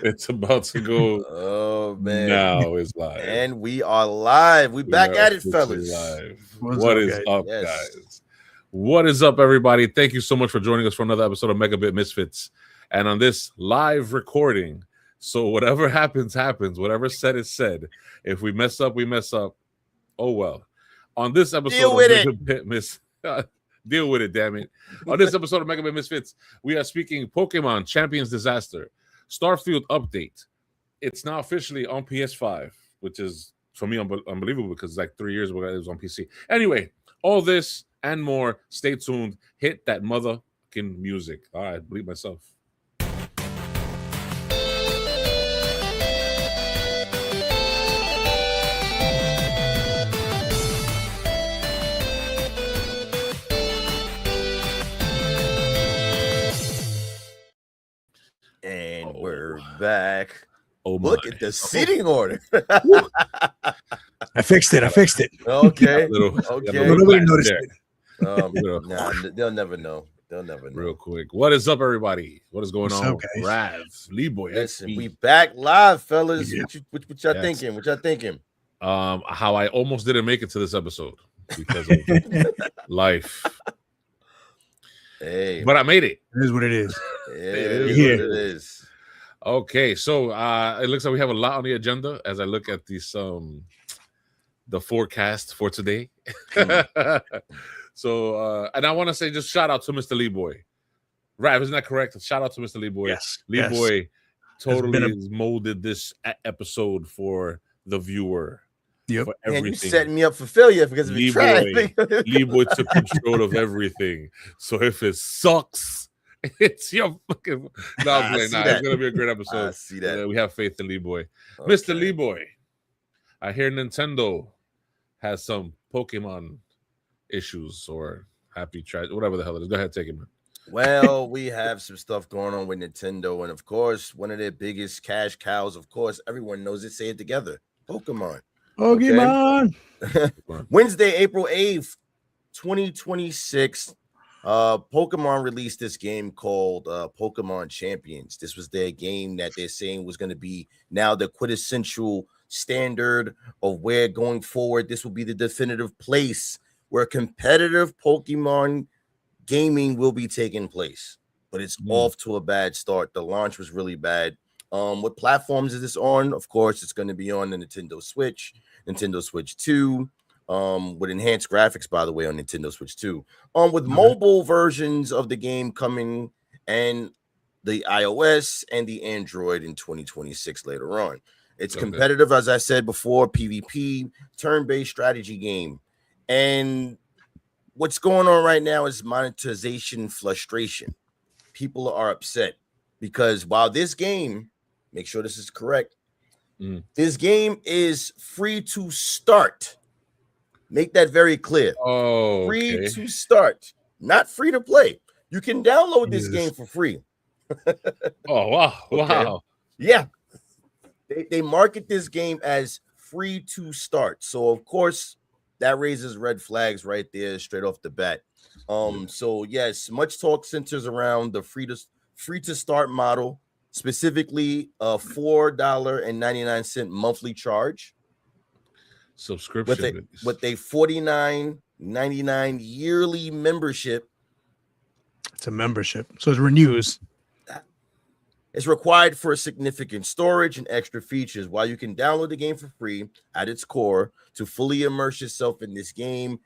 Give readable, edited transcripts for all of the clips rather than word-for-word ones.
It's about to go. Oh man! Now is live, and we are live. We back at it, fellas. Live. What's What up, is guys? up, Yes. guys? What is up, everybody? Thank you so much for joining us for another episode of MegaBit Misfits. And on this live recording, so whatever happens, happens. Whatever said is said. If we mess up, we mess up. Oh well. On this episode Deal of with MegaBit deal with it, damn it. On this episode of MegaBit Misfits, we are speaking Pokémon Champions Disaster, Starfield update. It's now officially on PS5, which is for me unbelievable because like 3 years ago it was on PC. Anyway, all this and more. Stay tuned. Hit that motherfucking music. All right, believe myself. And we're back. Oh my. Look at the seating order. I fixed it. Okay. Okay. Nobody noticed it. Nah, they'll never know. Real quick. What is up, everybody? What is going What's on? up, guys? Rav, LeeBoyXP. Listen, we back live, fellas. Yeah. What y'all Yes. thinking? What y'all thinking? How I almost didn't make it to this episode because of life. Hey, But I made it. It is what it is. it is is what what it is. Okay, so it looks like we have a lot on the agenda as I look at these the forecast for today. So and I want to say just shout out to Mr. LeeBoy. Rav, isn't that correct? Shout out to Mr. LeeBoy. Yes. LeeBoy totally been has molded this episode for the viewer. Yep. For Man, you everything. setting me up for failure because of your LeeBoy. try. LeeBoy took control of everything. So if it sucks, it's your fucking. No, I'm playing. Nah, it's gonna be a great I episode. see that. We have faith in LeeBoy. Okay. Mr. LeeBoy, I hear Nintendo has some Pokemon issues or happy try, whatever the hell it is. Go ahead, take it, man. Well, we have some stuff going on with Nintendo, and of course, one of their biggest cash cows, of course, everyone knows it. Say it together. Pokemon. Pokemon. Wednesday, April 8th, 2026. Pokemon released this game called Pokémon Champions. This was their game that they're saying was going to be now the quintessential standard of where going forward this will be the definitive place where competitive Pokemon gaming will be taking place. But it's off to a bad start. The launch was really bad. What platforms is this on? Of course, it's going to be on the Nintendo Switch, Nintendo Switch 2, with enhanced graphics, by the way, on Nintendo Switch 2. With mobile versions of the game coming and the iOS and the Android in 2026 later on. It's competitive, as I said before, PvP, turn-based strategy game. And what's going on right now is monetization frustration. People are upset because while this game, make sure this is correct, this game is free to start. Make that very clear. Oh, free to start, not free to play. You can download this game for free. Oh, wow. Okay. Wow. Yeah. They market this game as free to start. So, of course, that raises red flags right there straight off the bat. So, yes, much talk centers around the free to start model, specifically a $4.99 monthly charge. Subscription with a $49.99 yearly membership. It's a membership, so it renews. It's required for significant storage and extra features. While you can download the game for free at its core, to fully immerse yourself in this game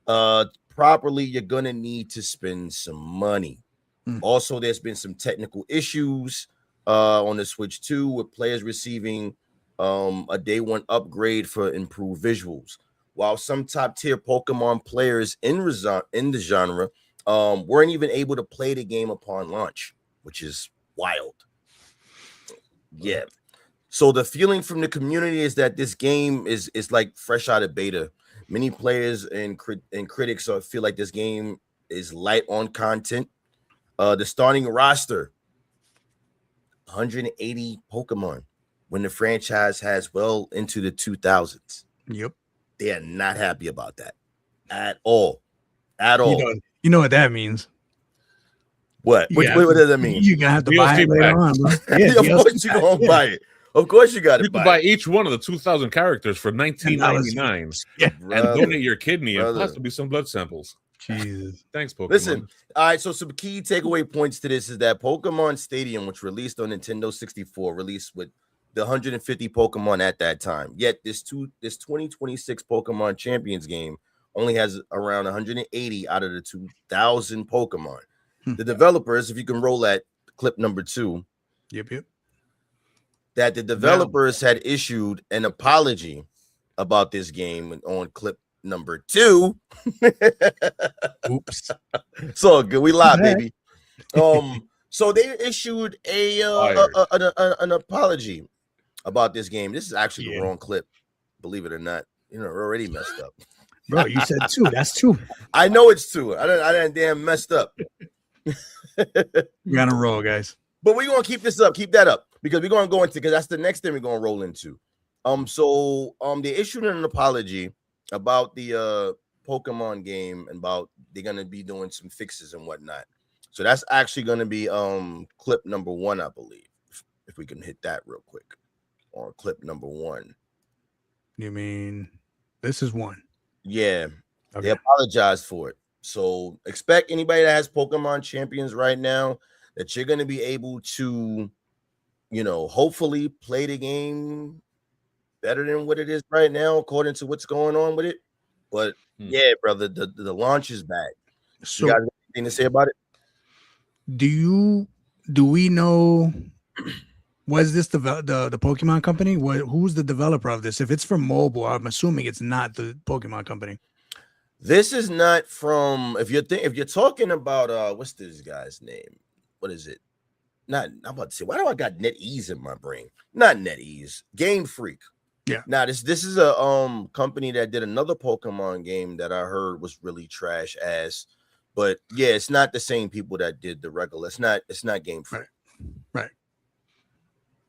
properly, you're going to need to spend some money. Also, there's been some technical issues on the Switch 2 with players receiving a day one upgrade for improved visuals. While some top tier Pokemon players in the genre weren't even able to play the game upon launch, which is wild. Yeah. So the feeling from the community is that this game is like fresh out of beta. Many players and critics feel like this game is light on content. The starting roster, 180 Pokemon, when the franchise has well into the 2000s. Yep. They are not happy about that at all. At all. You know what that means. What? Yeah. What does that mean? You're gonna have to DLC buy it later pack. on, bro. Of course you're gonna buy it. Of course you got to You can buy buy it. each one of the 2,000 characters for $19.99 Yeah. and Brother. donate your kidney and Brother. possibly some blood samples. Jesus. Thanks, Pokemon. Listen, all right. So some key takeaway points to this is that Pokemon Stadium, which released on Nintendo 64, released with the 150 Pokemon at that time. Yet this 2026 Pokemon Champions game only has around 180 out of the 2,000 Pokemon. The developers, if you can roll at clip number 2, Yep. that the developers had issued an apology about this game on clip number 2. Oops. So good, we live, Okay. baby. So they issued an apology about this game. This is actually the wrong clip, believe it or not. We're already messed up. Bro, you said 2. That's 2. I know it's 2. I done damn messed up. We're on a roll, guys. But we're gonna keep this up, keep that up, because we're gonna go into, because that's the next thing we're gonna roll into. They issued an apology about the Pokemon game and about they're gonna be doing some fixes and whatnot. So that's actually gonna be clip number 1, I believe. If we can hit that real quick, or clip number 1. You mean this is 1? Yeah, Okay. they apologized for it. So expect anybody that has Pokemon Champions right now that you're gonna be able to, hopefully play the game better than what it is right now, according to what's going on with it. But yeah, brother, the launch is back. So You got anything to say about it? do we know, was this the Pokemon company? Who's the developer of this? If it's from mobile, I'm assuming it's not the Pokemon company. This is not from, if you're talking about what's this guy's name? What is it? I'm about to say, why do I got NetEase in my brain? Not NetEase, Game Freak. Yeah. Now this is a company that did another Pokemon game that I heard was really trash ass. But yeah, it's not the same people that did the regular. It's not Game Freak. Right.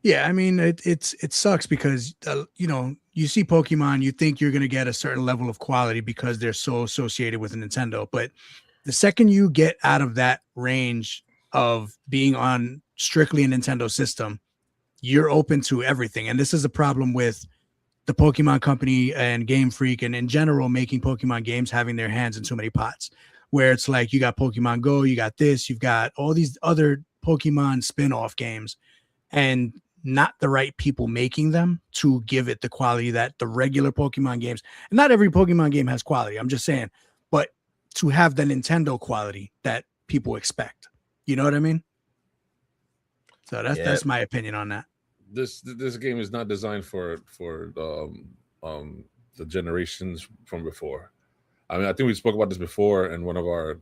Yeah, I mean it sucks because you see Pokemon, you think you're gonna get a certain level of quality because they're so associated with Nintendo. But the second you get out of that range of being on strictly a Nintendo system, you're open to everything. And this is a problem with the Pokemon company and Game Freak and in general making Pokemon games having their hands in too many pots, where it's like you got Pokemon Go, you got this, you've got all these other Pokemon spin-off games, and not the right people making them to give it the quality that the regular Pokemon games, and not every Pokemon game has quality, I'm just saying, but to have the Nintendo quality that people expect. You know what I mean? So that's my opinion on that. This game is not designed for the generations from before. I mean, I think we spoke about this before in one of our,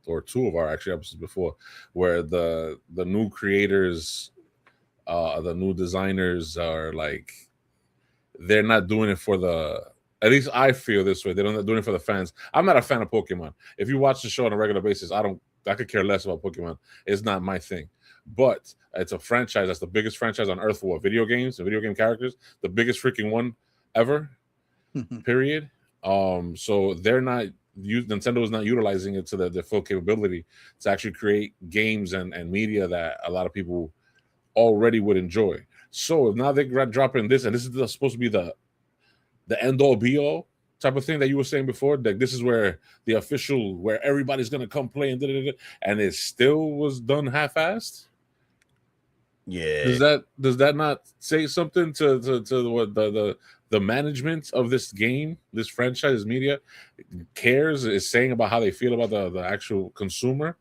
or 2 of our actually episodes before, where the new creators, the new designers are like, they're not doing it for the, at least I feel this way, they're not doing it for the fans. I'm not a fan of Pokemon. If you watch the show on a regular basis, I could care less about Pokemon. It's not my thing. But it's a franchise that's the biggest franchise on earth for video games and video game characters, the biggest freaking one ever, period. So they're not, Nintendo is not utilizing it to the full capability to actually create games and media that a lot of people already would enjoy. So now they're dropping this, and this is supposed to be the end all be all type of thing that you were saying before. Like this is where the official, where everybody's gonna come play and and it still was done half-assed. Yeah. Does that not say something to what the management of this game, this franchise, media cares, is saying about how they feel about the actual consumer?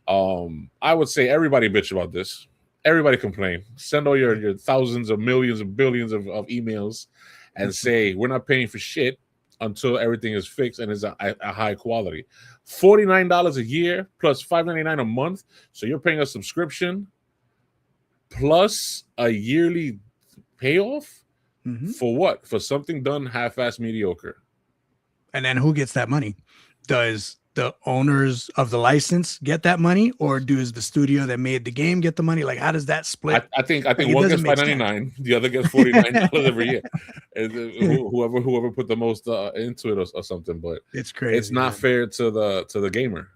I would say everybody bitch about this. Everybody complain. Send all your thousands of millions of billions of emails and say we're not paying for shit until everything is fixed and is a high quality. $49 a year plus $5.99 a month. So you're paying a subscription plus a yearly payoff for what? For something done half-assed mediocre. And then who gets that money? Does the owners of the license get that money, or does the studio that made the game get the money? Like, how does that split? I think one gets $5.99, the other gets $49 every year. And whoever put the most into it or something, but it's crazy. It's not fair to the gamer.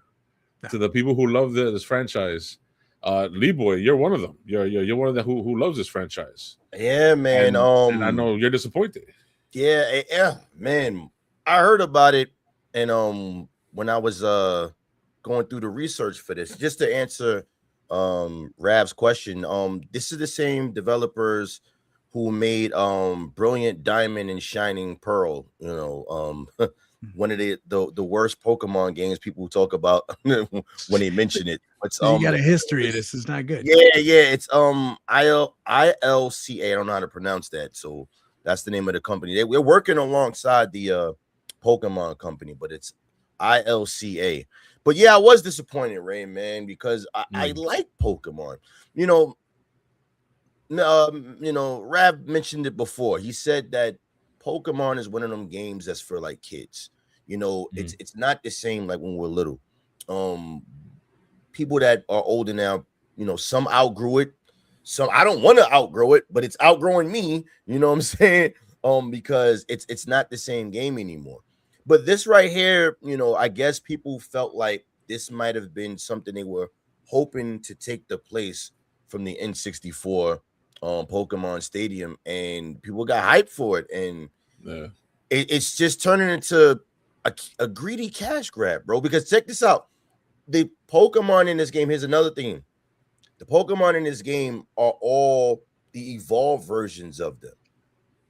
to the people who love this franchise, LeeBoy, you're one of them. You're one of them who loves this franchise. Yeah, man. And I know you're disappointed. Yeah, man. I heard about it, and when I was going through the research for this, just to answer Rav's question, this is the same developers who made Brilliant Diamond and Shining Pearl. You know, one of the worst Pokemon games people talk about when they mention it. But you got a history of this. It's not good. Yeah. It's ILCA. I don't know how to pronounce that. So that's the name of the company. We're working alongside the Pokemon company, but it's ILCA. But yeah, I was disappointed, Ray, man, because I like Pokemon. You know, Rav mentioned it before. He said that Pokemon is one of them games that's for like kids. You know, it's not the same like when we're little. People that are older now, you know, some outgrew it. Some I don't want to outgrow it, but it's outgrowing me. You know what I'm saying? Because it's not the same game anymore. But this right here, you know, I guess people felt like this might have been something they were hoping to take the place from the N64 Pokemon Stadium, and people got hyped for it, and it's just turning into a greedy cash grab, bro. Because check this out, the Pokemon in this game, here's another thing. The Pokemon in this game are all the evolved versions of them.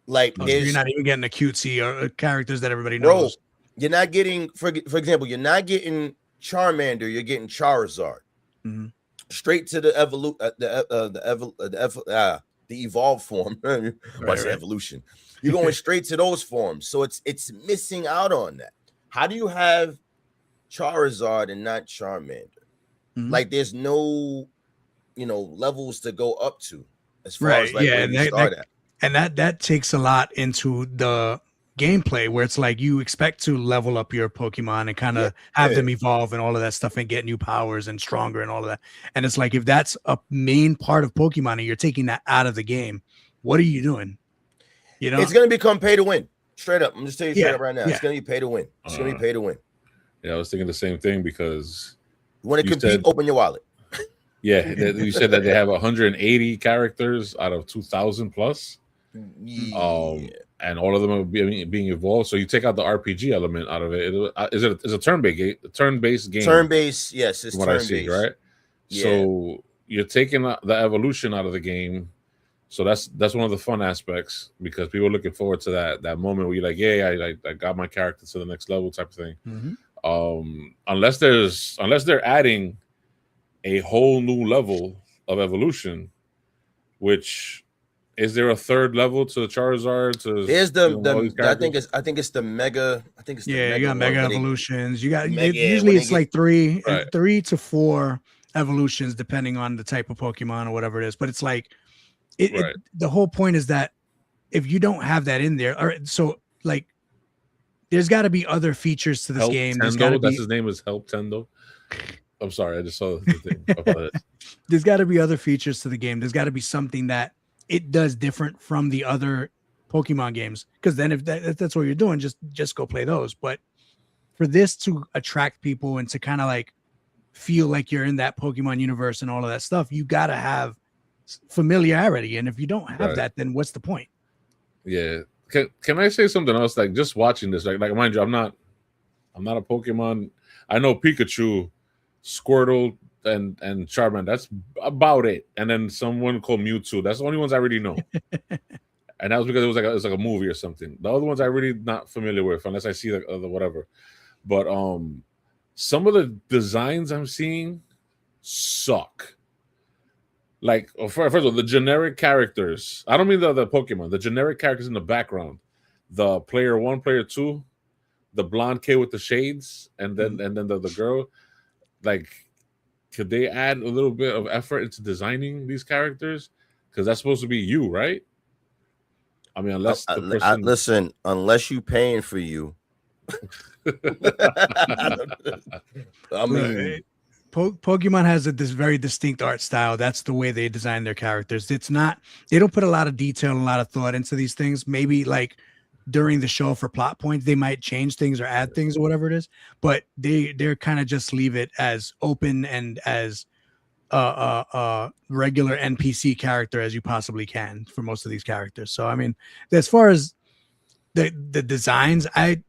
Like you're not even getting the cutesy or characters that everybody knows. Bro, you're not getting, for example, you're not getting Charmander, you're getting Charizard. Straight to the evolved form. Right. Evolution. You're going straight to those forms. So it's missing out on that. How do you have Charizard and not Charmander? Like there's no, you know, levels to go up to as far as like where you start at. And that takes a lot into the gameplay, where it's like you expect to level up your Pokemon and kind of have them evolve and all of that stuff and get new powers and stronger and all of that. And it's like, if that's a main part of Pokemon and you're taking that out of the game, what are you doing? You know, it's going to become pay to win. Straight up. I'm just telling you straight up right now. It's going to be pay to win. It's going to be pay to win. Yeah, I was thinking the same thing, because you want to compete, open your wallet. Yeah, you said that they have 180 characters out of 2,000 plus. And all of them are being evolved. So you take out the RPG element out of it. Is it a turn-based game? Turn-based, yes, it's what turn-based. I see, right? Yeah. So you're taking the evolution out of the game. So that's one of the fun aspects, because people are looking forward to that moment where you're like, yeah, I got my character to the next level type of thing. Unless they're adding a whole new level of evolution, which is there a third level to Charizard? There's I think it's the mega. I think it's the mega. You got mega evolutions. You got usually it's like three to four evolutions depending on the type of Pokemon or whatever it is. But it's like the whole point is that if you don't have that in there, so like there's got to be other features to this game. That's his name is Help Tendo. I'm sorry, I just saw the thing. There's got to be other features to the game. There's got to be something that it does different from the other Pokemon games. Because then if that's what you're doing, just go play those. But for this to attract people and to kind of like feel like you're in that Pokemon universe and all of that stuff, you got to have familiarity. And if you don't have that, then what's the point? Yeah. Can I say something else? Like just watching this, like mind you, I'm not a Pokemon. I know Pikachu, Squirtle, and Charmander. That's about it. And then someone called Mewtwo. That's the only ones I really know. And that was because it was like a movie or something. The other ones I really not familiar with, unless I see the whatever. But some of the designs I'm seeing suck. Like, first of all, the generic characters. I don't mean the Pokemon. The generic characters in the background. The player 1, player 2, the blonde kid with the shades, and then the girl. Like, could they add a little bit of effort into designing these characters? Because that's supposed to be you, right? I mean, unless the person... listen, unless you paying for you. I mean, Pokemon has this very distinct art style. That's the way they design their characters. It's not, they don't put a lot of detail and a lot of thought into these things. Maybe like during the show for plot points. They might change things or add things or whatever it is, but they're kind of just leave it as open and as regular NPC character as you possibly can for most of these characters. So I mean, as far as the designs, I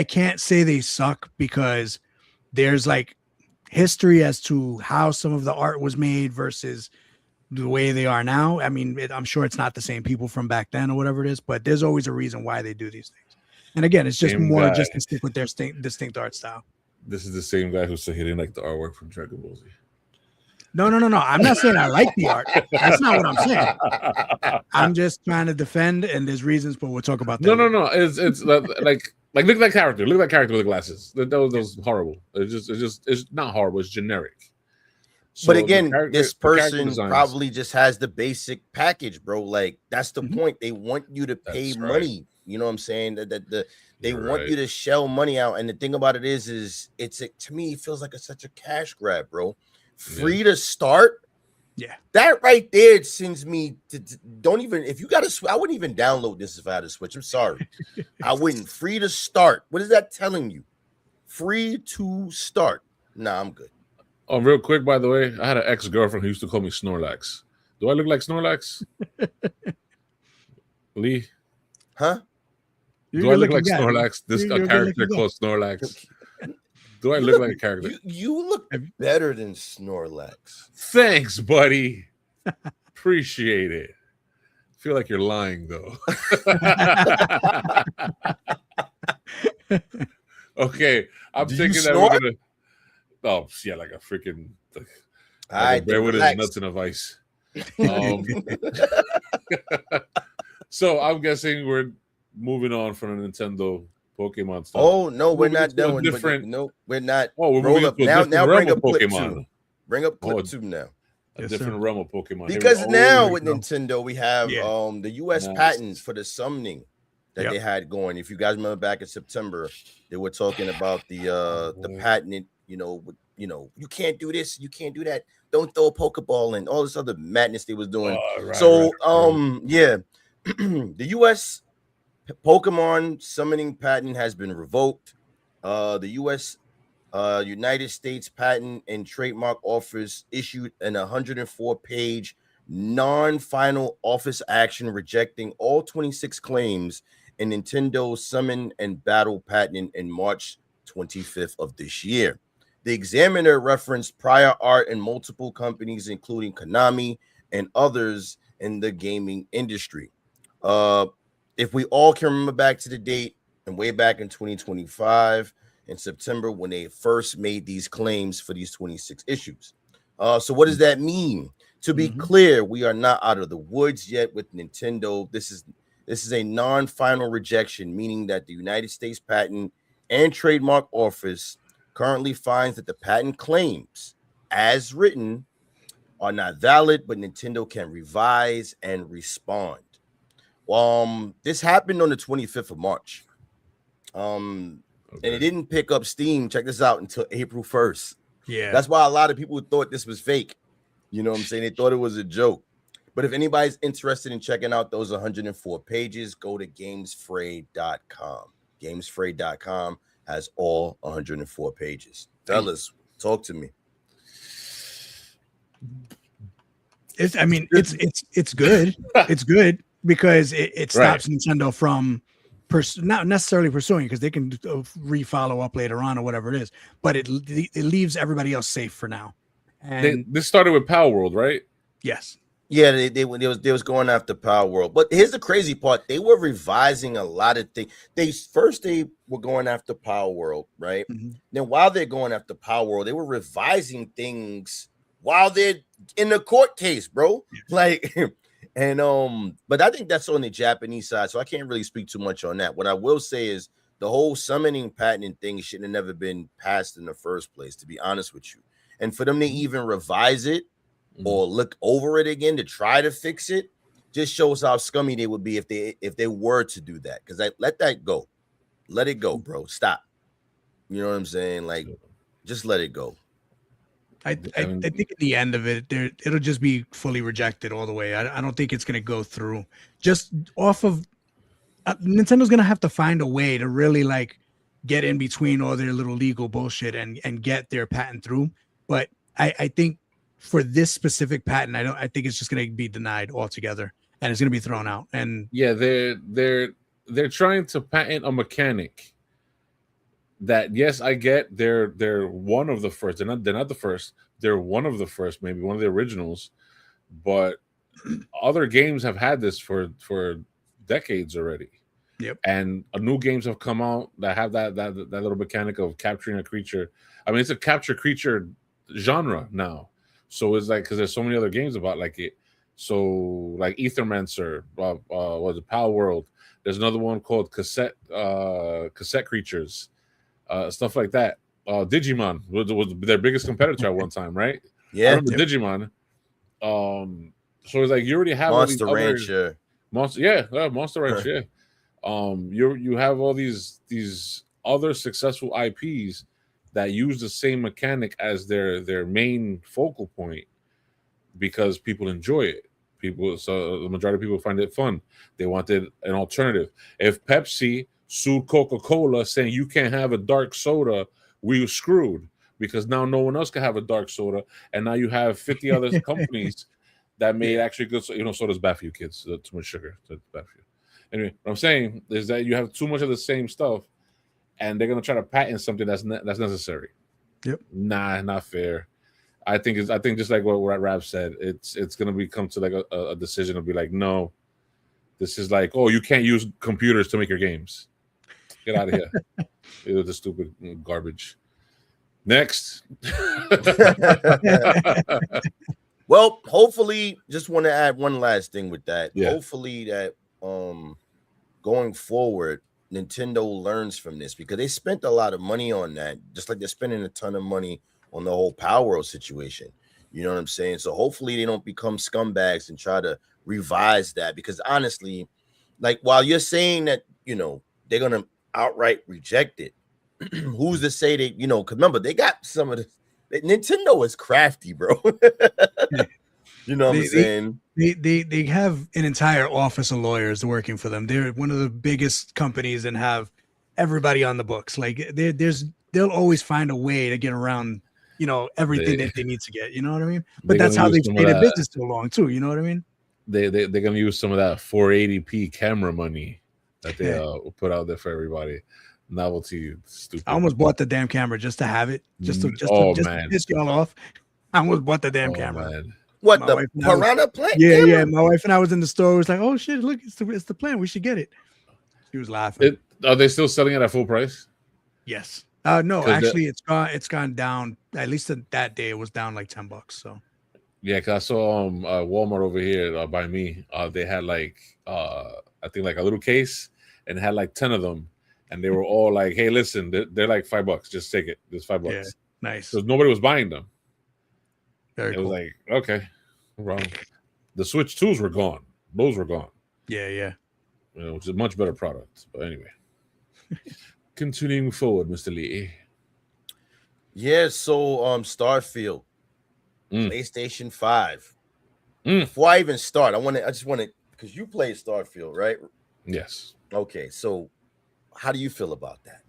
can't say they suck, because there's like history as to how some of the art was made versus the way they are now. I mean, I'm sure it's not the same people from back then or whatever it is, but there's always a reson why they do these things. And again, it's just more just to stick with their distinct art style. This is the same guy who said he didn't like the artwork from Dragon Ball Z. No. I'm not saying I like the art. That's not what I'm saying. I'm just trying to defend, and there's reasons, but we'll talk about that. No. It's like look at that character. Look at that character with the glasses. That was horrible. It's not horrible. It's generic. So but again, this person probably just has the basic package, bro. Like, that's the point. They want you to pay money. You know what I'm saying? They want you to shell money out. And the thing about it is to me, it feels like such a cash grab, bro. Free to start. Yeah, that right there sends me to don't even, if you got a I wouldn't even download this if I had a Switch. I'm sorry. I wouldn't. Free to start. What is that telling you? Free to start. Nah, I'm good. Oh, real quick, by the way, I had an ex-girlfriend who used to call me Snorlax. Do I look like Snorlax? Lee? Huh? Do I look like Snorlax? This a character called Snorlax. Do I look like a character? You look better than Snorlax. Thanks, buddy. Appreciate it. Feel like you're lying, though. Okay, I'm thinking that we're gonna. Oh yeah, like a freaking. Like a bear with his nuts in a vice. So I'm guessing we're moving on from the Nintendo Pokemon stuff. Oh no, we're not done. No, we're not. Oh, we're moving up now. Bring up Pokemon. Bring up Clip 2 now. A different realm of Pokemon. Because now with Nintendo, we have the US patents for the summoning that they had going. If you guys remember back in September, they were talking about the patent. You can't do this, you can't do that. Don't throw a Pokeball and all this other madness they was doing. The US Pokemon summoning patent has been revoked. The US United States Patent and Trademark Office issued an 104-page non-final office action rejecting all 26 claims in Nintendo's summon and battle patent in March 25th of this year. The examiner referenced prior art in multiple companies, including Konami and others in the gaming industry. If we all can remember back to the date and way back in 2025 in September when they first made these claims for these 26 issues. So what does that mean? To be clear, we are not out of the woods yet with Nintendo. This is a non-final rejection, meaning that the United States Patent and Trademark Office currently finds that the patent claims as written are not valid, but Nintendo can revise and respond. This happened on the 25th of March. And it didn't pick up steam. Check this out until April 1st. Yeah. That's why a lot of people thought this was fake. You know what I'm saying? They thought it was a joke. But if anybody's interested in checking out those 104 pages, go to gamesfray.com. Gamesfray.com has all 104 pages. Fellas, talk to me. It's good. It's good because it stops Nintendo from not necessarily pursuing, because they can re-follow up later on or whatever it is, but it leaves everybody else safe for now. And this started with Power World, right? Yes. Yeah, they was going after Power World. But here's the crazy part. They were revising a lot of things. They were going after Power World, right? Then while they're going after Power World, they were revising things while they're in the court case, bro. Like, and but I think that's on the Japanese side, so I can't really speak too much on that. What I will say is the whole summoning patent thing should have never been passed in the first place, to be honest with you. And for them to even revise it or look over it again to try to fix it just shows how scummy they would be if they were to do that. Because let that go. Let it go, bro. Stop. You know what I'm saying? Like, just let it go. I think at the end of it, it'll just be fully rejected all the way. I don't think it's going to go through just off of Nintendo's gonna have to find a way to really like get in between all their little legal bullshit and get their patent through. But I think for this specific patent, I think it's just gonna be denied altogether and it's gonna be thrown out. And yeah, they're trying to patent a mechanic that, yes, I get they're one of the first. They're not the first. They're one of the first, maybe one of the originals, but other games have had this for decades already. Yep. And new games have come out that have that little mechanic of capturing a creature. I mean, it's a capture creature genre now. So it's like, because there's so many other games about like it. So like Ethermancer, was it Pal World? There's another one called cassette creatures, stuff like that. Digimon was their biggest competitor at one time, right? Yeah. I remember Digimon. So it's like you already have Monster all these Ranch. other, Monster Ranch. Yeah. You have all these other successful IPs that use the same mechanic as their main focal point because people enjoy it. So the majority of people find it fun. They wanted an alternative. If Pepsi sued Coca-Cola saying you can't have a dark soda, we were screwed because now no one else can have a dark soda, and now you have 50 other companies that made actually good. Soda's bad for you kids. Too much sugar. That's bad for you. Anyway, what I'm saying is that you have too much of the same stuff, and they're gonna try to patent something that's necessary. Yep. Nah, not fair. I think just like what Rab said, it's gonna come to like a decision to be like, no, this is like, oh, you can't use computers to make your games. Get out of here. It was the stupid garbage. Next. Well, hopefully, just want to add one last thing with that. Yeah. Hopefully that going forward, Nintendo learns from this because they spent a lot of money on that, just like they're spending a ton of money on the whole Power World situation. You know what I'm saying? So hopefully they don't become scumbags and try to revise that, because honestly, like, while you're saying that, they're going to outright reject it, who's to say they, because remember, they got some of the Nintendo is crafty, bro. You know what I'm saying? They have an entire office of lawyers working for them. They're one of the biggest companies and have everybody on the books. Like they'll always find a way to get around, everything that they need to get. You know what I mean? But that's how they've stayed in business so long too. You know what I mean? They're gonna use some of that 480p camera money that they put out there for everybody. Novelty, stupid. I almost bought the damn camera just to have it, just to piss y'all off. I almost bought the damn camera. Man. What, the Piranha plant? Yeah. My wife and I was in the store. It was like, oh shit, look, it's the plant. We should get it. She was laughing. Are they still selling it at full price? Yes. No, actually, it's gone down. At least that day, it was down like $10. So. Yeah, because I saw Walmart over here by me. They had like I think like a little case, and it had like 10 of them, and they were all like, "Hey, listen, they're like $5. Just take it. It's $5." Yeah, nice. Because nobody was buying them. Very cool. Was like, okay, wrong. The Switch 2s were gone. Those were gone. Yeah. Which is a much better product. But anyway, continuing forward, Mr. Lee. Yeah. So Starfield. PlayStation 5. Before I even start, I just want to, because you played Starfield, right? Yes. Okay, so how do you feel about that?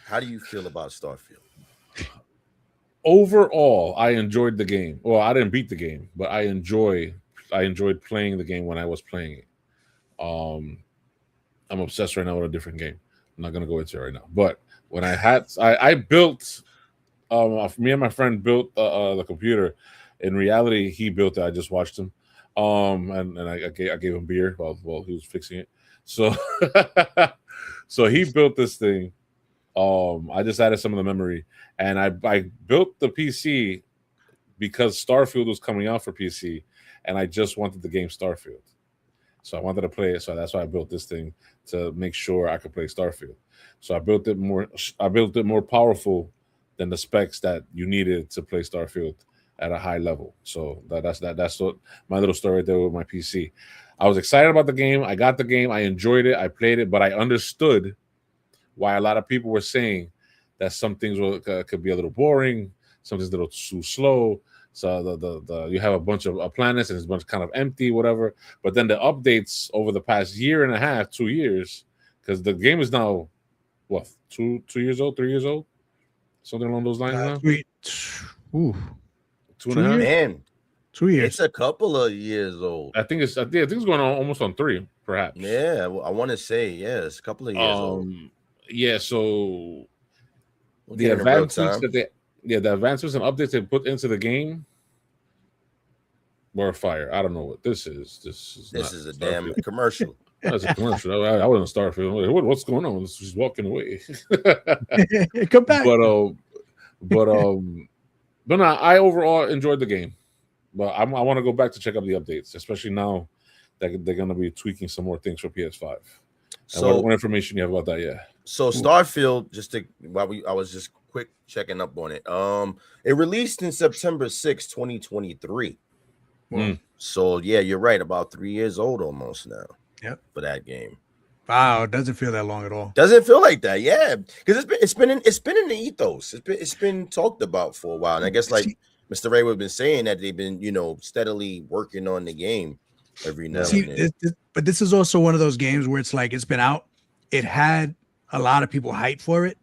How do you feel about Starfield? Overall, I enjoyed the game. Well, I didn't beat the game, but I enjoyed playing the game when I was playing it. I'm obsessed right now with a different game. I'm not gonna go into it right now. But when I built, me and my friend built the computer. In reality, he built it. I just watched him, and I gave him beer while he was fixing it. So, so he built this thing. I just added some of the memory, and I built the PC because Starfield was coming out for PC, and I just wanted the game Starfield. So I wanted to play it. So that's why I built this thing, to make sure I could play Starfield. So I built it more powerful than the specs that you needed to play Starfield at a high level. So that's what my little story right there with my PC. I was excited about the game. I got the game. I enjoyed it. I played it, but I understood why a lot of people were saying that some things could be a little boring, some things a little too slow. So the you have a bunch of planets and it's a bunch kind of empty, whatever. But then the updates over the past year and a half, 2 years, because the game is now what 2 years old, 3 years old, something along those lines now. 2.5. Man, 2 years. it's a couple of years old. I think it's going on almost on 3, perhaps. Yeah, I want to say it's a couple of years old. Yeah, so We'll the get it in real advancements time. the advancements and updates they put into the game were fire. I don't know what this is. This is a damn commercial. That's a commercial. I wasn't Starfield. What's going on? She's walking away. Come back. But no, I overall enjoyed the game. But I want to go back to check out the updates, especially now that they're going to be tweaking some more things for PS5. So, what information you have about that? Yeah. So Starfield, I was just quick checking up on it. It released in September 6, 2023. So yeah, you're right, about 3 years old almost now. Yep. For that game. Wow, it doesn't feel that long at all. Doesn't feel like that, yeah. Because it's been in the ethos. It's been talked about for a while. And I guess like Mr. Ray would have been saying that they've been, steadily working on the game every now and then. But this is also one of those games where it's like it's been out. It had a lot of people hype for it.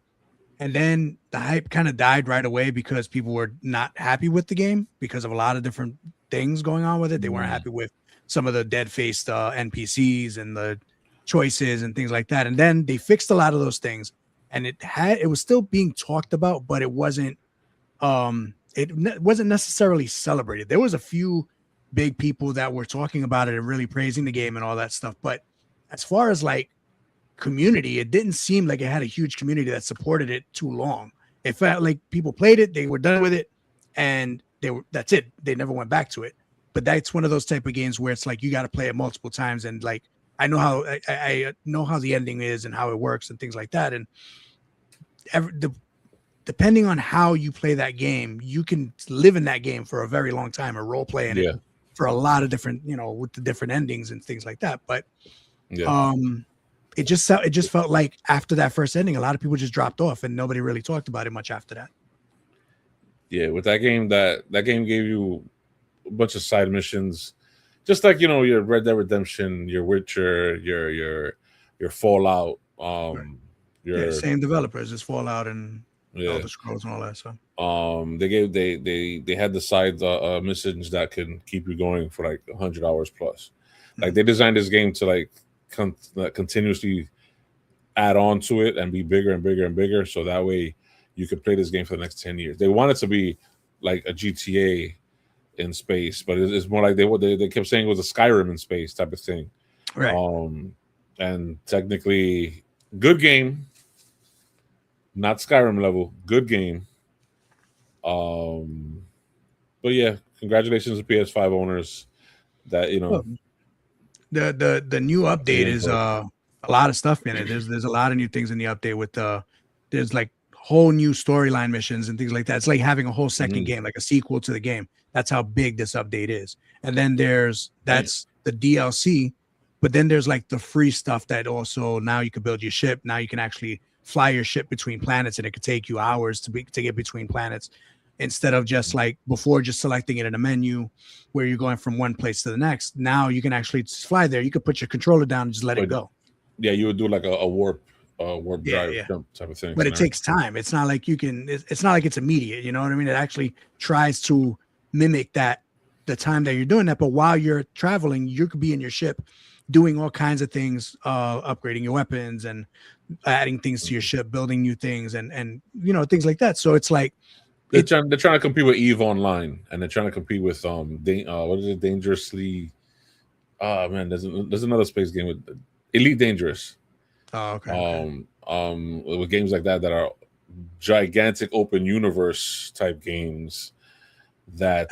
And then the hype kind of died right away because people were not happy with the game because of a lot of different things going on with it. They weren't happy with some of the dead-faced NPCs and the choices and things like that. And then they fixed a lot of those things. And it was still being talked about, but it wasn't necessarily celebrated. There was a few big people that were talking about it and really praising the game and all that stuff. But as far as like community, it didn't seem like it had a huge community that supported it too long. It felt like people played it, they were done with it, and that's it. They never went back to it. But that's one of those type of games where it's like you got to play it multiple times, and like I know how the ending is and how it works and things like that. And depending on how you play that game, you can live in that game for a very long time or role play in it for a lot of different, with the different endings and things like that. But it just felt like after that first ending, a lot of people just dropped off and nobody really talked about it much after that. Yeah, with that game, that game gave you a bunch of side missions, just like your Red Dead Redemption, your Witcher, your Fallout, same developers as Fallout and Elder Scrolls and all that stuff. They had the side missions that can keep you going for like 100 hours plus. Like they designed this game to like continuously add on to it and be bigger and bigger and bigger, so that way you could play this game for the next 10 years. They want it to be like a GTA in space, but it's more like they kept saying it was a Skyrim in space type of thing. Right. And technically, good game, not Skyrim level, good game. But yeah, congratulations to PS5 owners that the new update is a lot of stuff in it. There's a lot of new things in the update with there's like whole new storyline missions and things like that. It's like having a whole second game, like a sequel to the game. That's how big this update is. And then that's the DLC, but then there's like the free stuff that also now you can build your ship. Now you can actually fly your ship between planets, and it could take you hours to get between planets instead of just like before, just selecting it in a menu where you're going from one place to the next. Now you can actually just fly there. You could put your controller down and just let it go. Yeah, you would do like a warp drive jump type of thing. But it takes time. It's not like it's not like it's immediate. You know what I mean? It actually tries to mimic the time that you're doing that. But while you're traveling, you could be in your ship doing all kinds of things, upgrading your weapons and adding things to your ship, building new things and things like that. So it's like they're trying to compete with EVE Online, and they're trying to compete with what is it, Dangerously? Man, there's another space game with Elite Dangerous. Oh, okay. With games like that are gigantic open universe type games that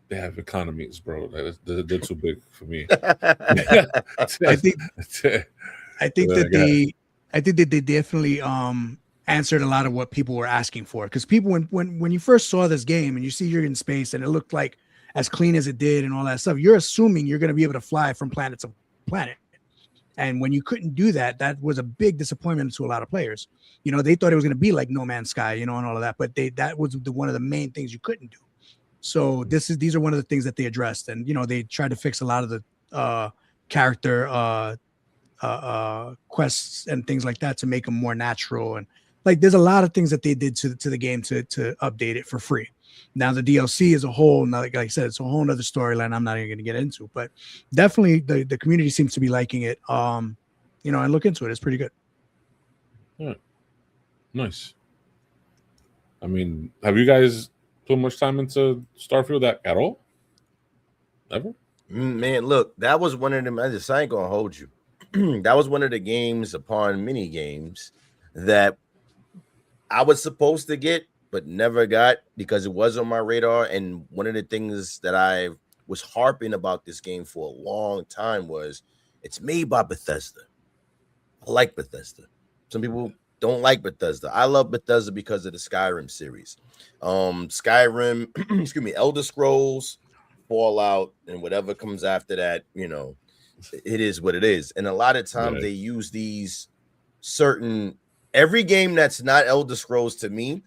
they have economies, bro. They're too big for me. I think that they definitely answered a lot of what people were asking for, because people when you first saw this game and you see you're in space and it looked like as clean as it did and all that stuff, you're assuming you're going to be able to fly from planet to planet. And when you couldn't do that, that was a big disappointment to a lot of players. They thought it was going to be like No Man's Sky, and all of that, but that was one of the main things you couldn't do. So these are one of the things that they addressed, and they tried to fix a lot of the character quests and things like that to make them more natural. And like, there's a lot of things that they did to the game to update it for free. Now the DLC is a whole, like I said, it's a whole nother storyline I'm not even going to get into, but definitely the community seems to be liking it. And look into it. It's pretty good. Yeah. Nice. I mean, have you guys put much time into Starfield at all? Ever? Man, look, that was one of them. I ain't gonna hold you. That was one of the games upon mini games that I was supposed to get, but never got because it was on my radar. And one of the things that I was harping about this game for a long time was it's made by Bethesda. I like Bethesda. Some people don't like Bethesda. I love Bethesda because of the Skyrim series. Skyrim, excuse me, Elder Scrolls, Fallout, and whatever comes after that, it is what it is. And a lot of times they use these certain every game that's not Elder Scrolls to me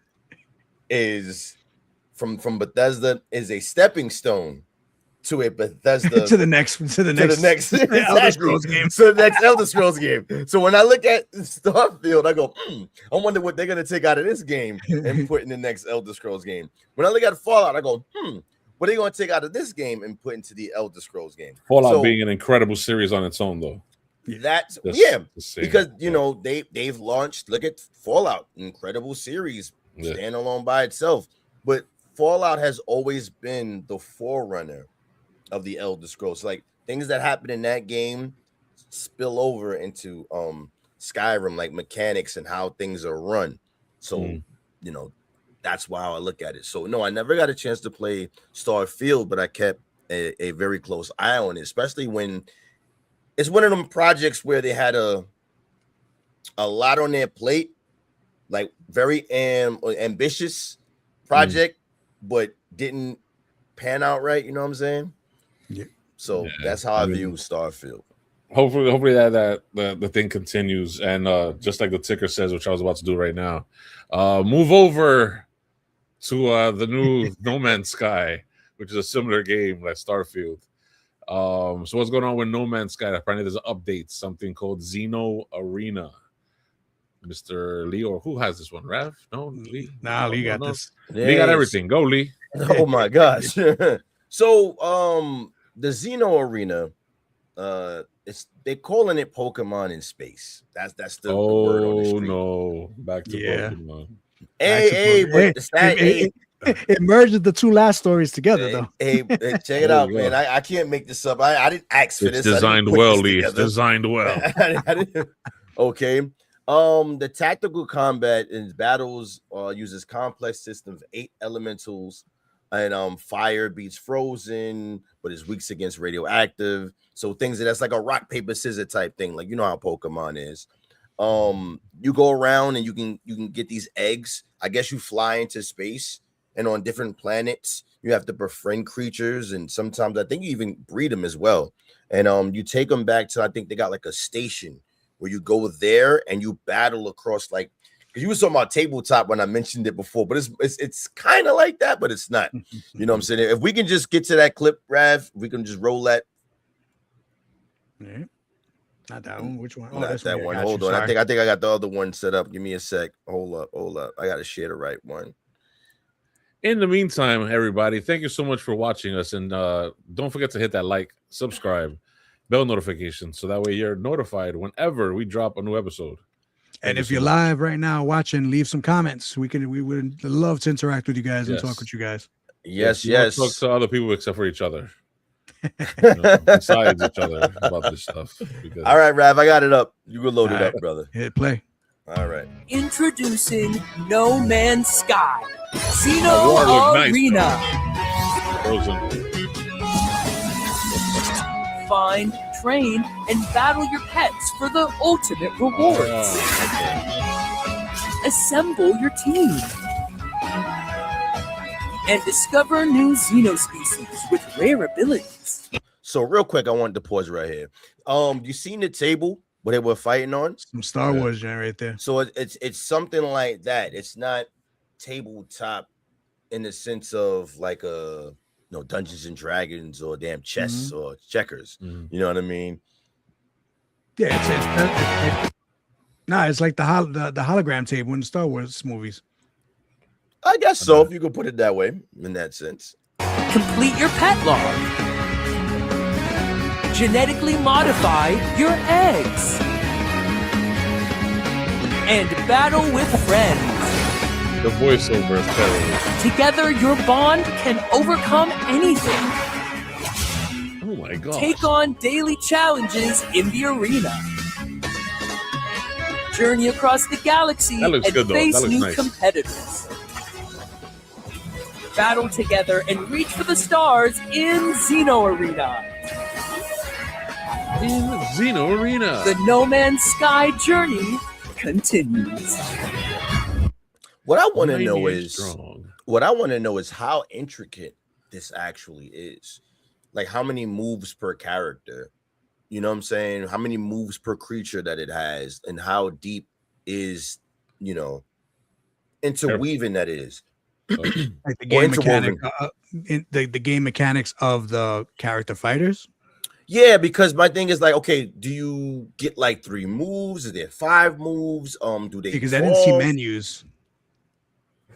is from Bethesda is a stepping stone to a Bethesda to the next exactly. Elder Scrolls game. So the next Elder Scrolls game. So when I look at Starfield, I go, I wonder what they're gonna take out of this game and put in the next Elder Scrolls game. When I look at Fallout, I go, what are they gonna take out of this game and put into the Elder Scrolls game? Fallout being an incredible series on its own, though. That's because they've launched. Look at Fallout, incredible series, standalone by itself. But Fallout has always been the forerunner of the Elder Scrolls. Like things that happen in that game spill over into Skyrim, like mechanics and how things are run. So that's why I look at it. So no, I never got a chance to play Starfield, but I kept a very close eye on it, especially when it's one of them projects where they had a lot on their plate, like very ambitious project, but didn't pan out right. You know what I'm saying? Yeah. So that's how I view Starfield. Hopefully that the thing continues, and just like the ticker says, which I was about to do right now, move over to the new No Man's Sky, which is a similar game like Starfield. So what's going on with No Man's Sky? Apparently there's an update, something called Xeno Arena. Mr. Lee, or who has this one? Rav? No, Lee. Nah, Lee got this. Lee got everything. Go, Lee. Oh my gosh. So the Xeno Arena, they're calling it Pokemon in space. That's the word on the street. No, back to Pokemon. It merged the two last stories together, though. Hey, check it out, man. I can't make this up. I didn't ask for this. It's designed well, Lee. It's designed well. Okay. The tactical combat in battles uses complex systems, 8 elementals, and fire beats frozen, but is weak against radioactive. So things that's like a rock, paper, scissors type thing. Like, you know how Pokemon is. You go around and you can get these eggs. I guess you fly into space, and on different planets, you have to befriend creatures, and sometimes I think you even breed them as well. And you take them back to, I think they got like a station where you go there and you battle across, like, because you were talking about tabletop when I mentioned it before, but it's kind of like that, but it's not. You know what I'm saying? If we can just get to that clip, Rav, we can just roll that. Yeah. Not that one. Which one? Oh, not that one. Hold on. I think I got the other one set up. Give me a sec. Hold up. I gotta share the right one. In the meantime, everybody, thank you so much for watching us, and don't forget to hit that like, subscribe, bell notification, so that way you're notified whenever we drop a new episode. And if you're live right now watching, leave some comments. We would love to interact with you guys and talk with you guys. Yes. Talk to other people except for each other. Besides each other about this stuff. All right, Rav, I got it up. You can load it up, brother. Hit play. All right. Introducing No Man's Sky, Xeno Arena. Find, train, and battle your pets for the ultimate rewards. Assemble your team. And discover new Xeno species with rare abilities. So real quick, I wanted to pause right here. You seen the table what they were fighting on? Some Star Wars gen right there. So it's something like that. It's not tabletop in the sense of like Dungeons and Dragons or damn chess or checkers. You know what I mean? Yeah, it's like the hologram table in the Star Wars movies. I guess so, if you could put it that way, in that sense. Complete your pet log. Genetically modify your eggs. And battle with friends. The voiceover is terrible. Together, your bond can overcome anything. Oh my god. Take on daily challenges in the arena. Journey across the galaxy and good, though. face That looks new nice. competitors. Battle together and reach for the stars in Xeno Arena. In Xeno Arena. The No Man's Sky journey continues. What I want to 90 know is strong. how intricate this actually is. Like how many moves per character, you know what I'm saying? How many moves per creature that it has, and how deep is, interweaving that is. Like the game the game mechanics of the character fighters. Yeah, because my thing is like, okay, do you get like 3 moves? Is there 5 moves? Do they? Because I didn't see menus.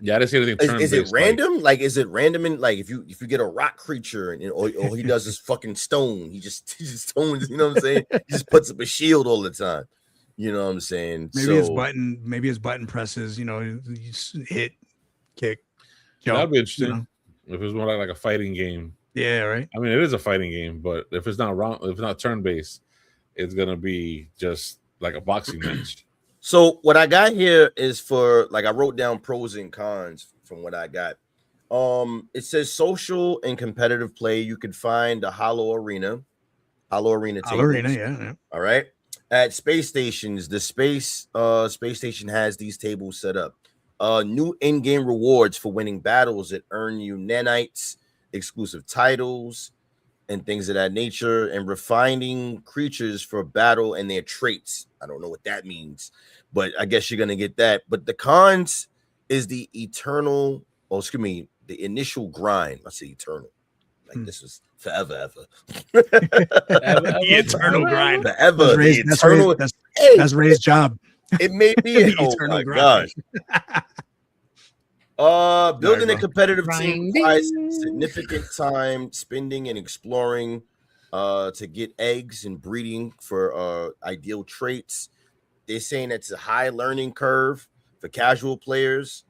Yeah, I didn't see anything. Is it random? Like, is it random? In like, if you get a rock creature and or he does this fucking stone, he just stones. You know what I'm saying? He just puts up a shield all the time. You know what I'm saying? Maybe his button presses. You just hit, kick. Jump, That'd be interesting. If it was more like a fighting game. Yeah, right. I mean, it is a fighting game, but if it's not turn based, it's gonna be just like a boxing match. So what I got here is for, like, I wrote down pros and cons from what I got. It says social and competitive play. You can find the Hollow Arena tables. Yeah. All right. At space stations, the space station has these tables set up. New in-game rewards for winning battles that earn you nanites, exclusive titles, and things of that nature, and refining creatures for battle and their traits. I don't know what that means, but I guess you're gonna get that. But the cons is the initial grind. Let's say eternal. Like this is forever, ever. The eternal grind. Forever. That's Rey's job. It may be The oh eternal my grind. gosh. Building Right, a competitive team Grinding. requires significant time spending and exploring to get eggs and breeding for ideal traits. They're saying it's a high learning curve for casual players.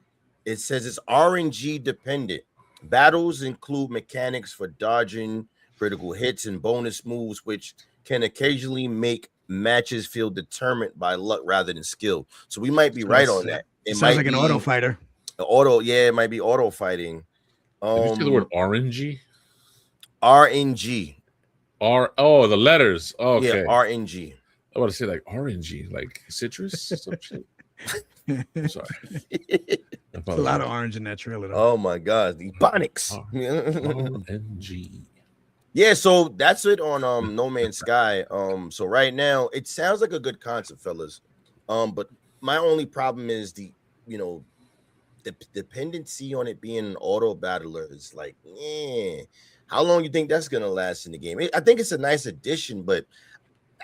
It says it's RNG dependent. Battles include mechanics for dodging critical hits and bonus moves, which can occasionally make matches feel determined by luck rather than skill. So we might be right on that. It sounds like an auto fighter. It might be auto fighting. Did you say the word RNG? RNG. The letters. Oh, okay. Yeah, RNG. I want to say like orangey, like citrus. Some shit. I'm sorry. A lot of orange in that trailer. Oh my god, the Ebonics. RNG. Yeah, so that's it on No Man's Sky. So right now it sounds like a good concept, fellas. But my only problem is the dependency on it being an auto battler is like, how long you think that's gonna last in the game? I think it's a nice addition, but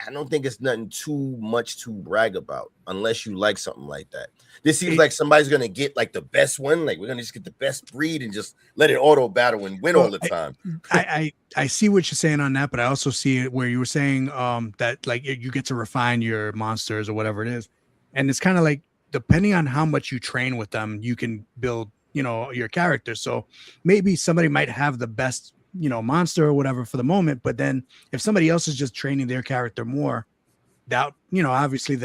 I don't think it's nothing too much to brag about unless you like something like that. This seems like somebody's gonna get like the best one, like we're gonna just get the best breed and just let it auto battle and win all the time. I see what you're saying on that, but I also see it where you were saying that like you get to refine your monsters or whatever it is, and it's kind of like depending on how much you train with them, you can build your character. So maybe somebody might have the best monster or whatever for the moment, but then if somebody else is just training their character more, that obviously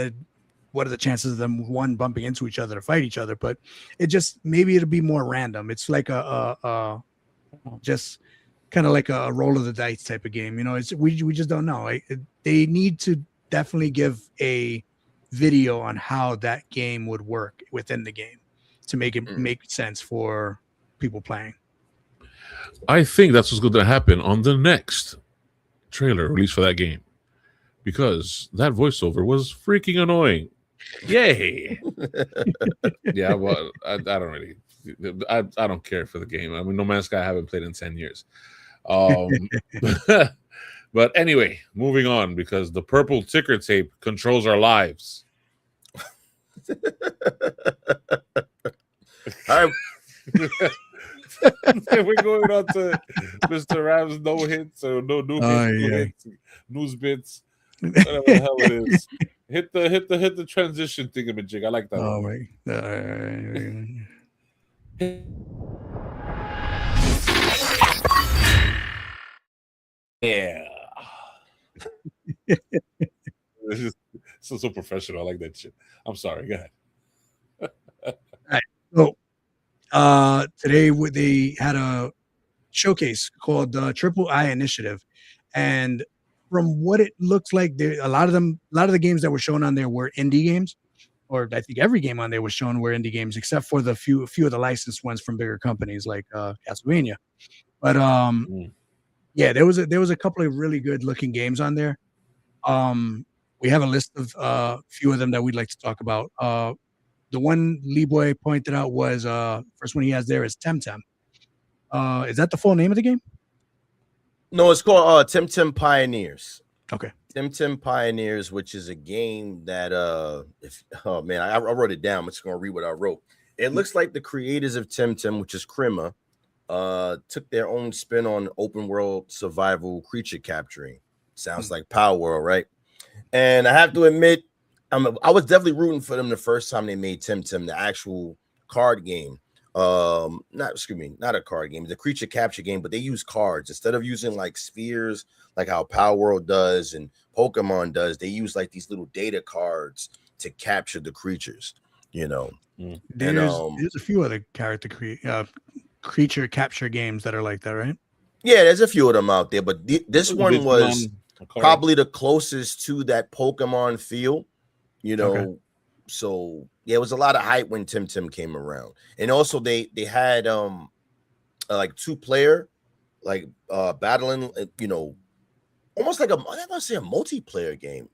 what are the chances of them bumping into each other to fight each other? But maybe it'll be more random. It's like just kind of like a roll of the dice type of game. We just don't know. They need to definitely give a video on how that game would work within the game to make it make sense for people playing. I think that's what's going to happen on the next trailer released for that game, because that voiceover was freaking annoying. Yay! Yeah, well, I don't really, I don't care for the game. I mean, No Man's Sky I haven't played in 10 years. But anyway, moving on because the purple ticker tape controls our lives. All right. We're going on to Mr. Rav's no hits or no new hits, news bits, whatever the hell it is. Hit the transition thingamajig. I like that. Oh one. Yeah. It's just so professional. I like that shit. I'm sorry. Go ahead. So today they had a showcase called Triple I Initiative, and from what it looks like, a lot of the games that were shown on there were indie games, or I think every game on there was shown were indie games except for the few of the licensed ones from bigger companies like Castlevania. But yeah, there was a couple of really good looking games on there. We have a list of a few of them that we'd like to talk about. The one LeeBoy pointed out was first one he has there is TemTem. Is that the full name of the game? No, it's called TemTem Pioneers. Okay. TemTem Pioneers, which is a game that I wrote it down. I'm just gonna read what I wrote. It looks like the creators of TemTem, which is Crema, took their own spin on open world survival creature capturing. Sounds like Power World, right? And I have to admit, I was definitely rooting for them the first time they made TemTem, the actual card game. Not a card game, the creature capture game, but they use cards instead of using like spheres, like how Power World does and Pokemon does. They use like these little data cards to capture the creatures, you know. There's a few other creature capture games that are like that, right? Yeah, there's a few of them out there, but this one was probably the closest to that Pokemon feel, you know. Okay. So yeah, it was a lot of hype when TemTem came around, and also they had like 2-player like battling, you know, almost like I want to say a multiplayer game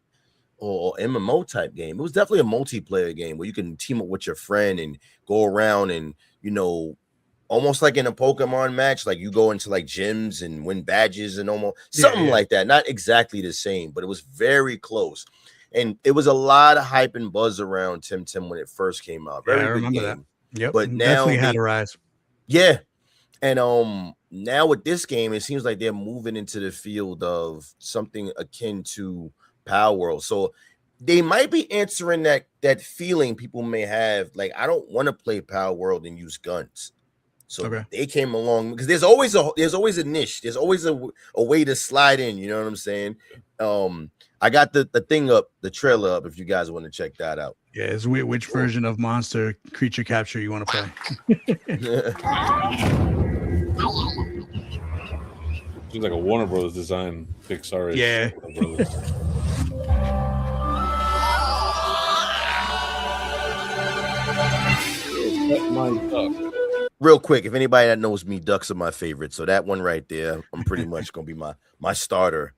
or MMO type game. It was definitely a multiplayer game where you can team up with your friend and go around and, you know, almost like in a Pokemon match, like you go into like gyms and win badges and almost something like that. Not exactly the same, but it was very close. And it was a lot of hype and buzz around TemTem when it first came out. Very good remember game. That. Yep. But now definitely had a rise. Yeah. And now with this game, it seems like they're moving into the field of something akin to Power World. So they might be answering that feeling people may have, like, I don't want to play Power World and use guns. So they came along because there's always a niche. There's always a way to slide in. You know what I'm saying? I got the thing up, the trailer up, if you guys want to check that out. Yeah, it's which version of monster creature capture you want to play. Seems like a Warner Brothers design, Pixar. Yeah. Real quick, if anybody that knows me, ducks are my favorite. So that one right there, I'm pretty much gonna be my starter.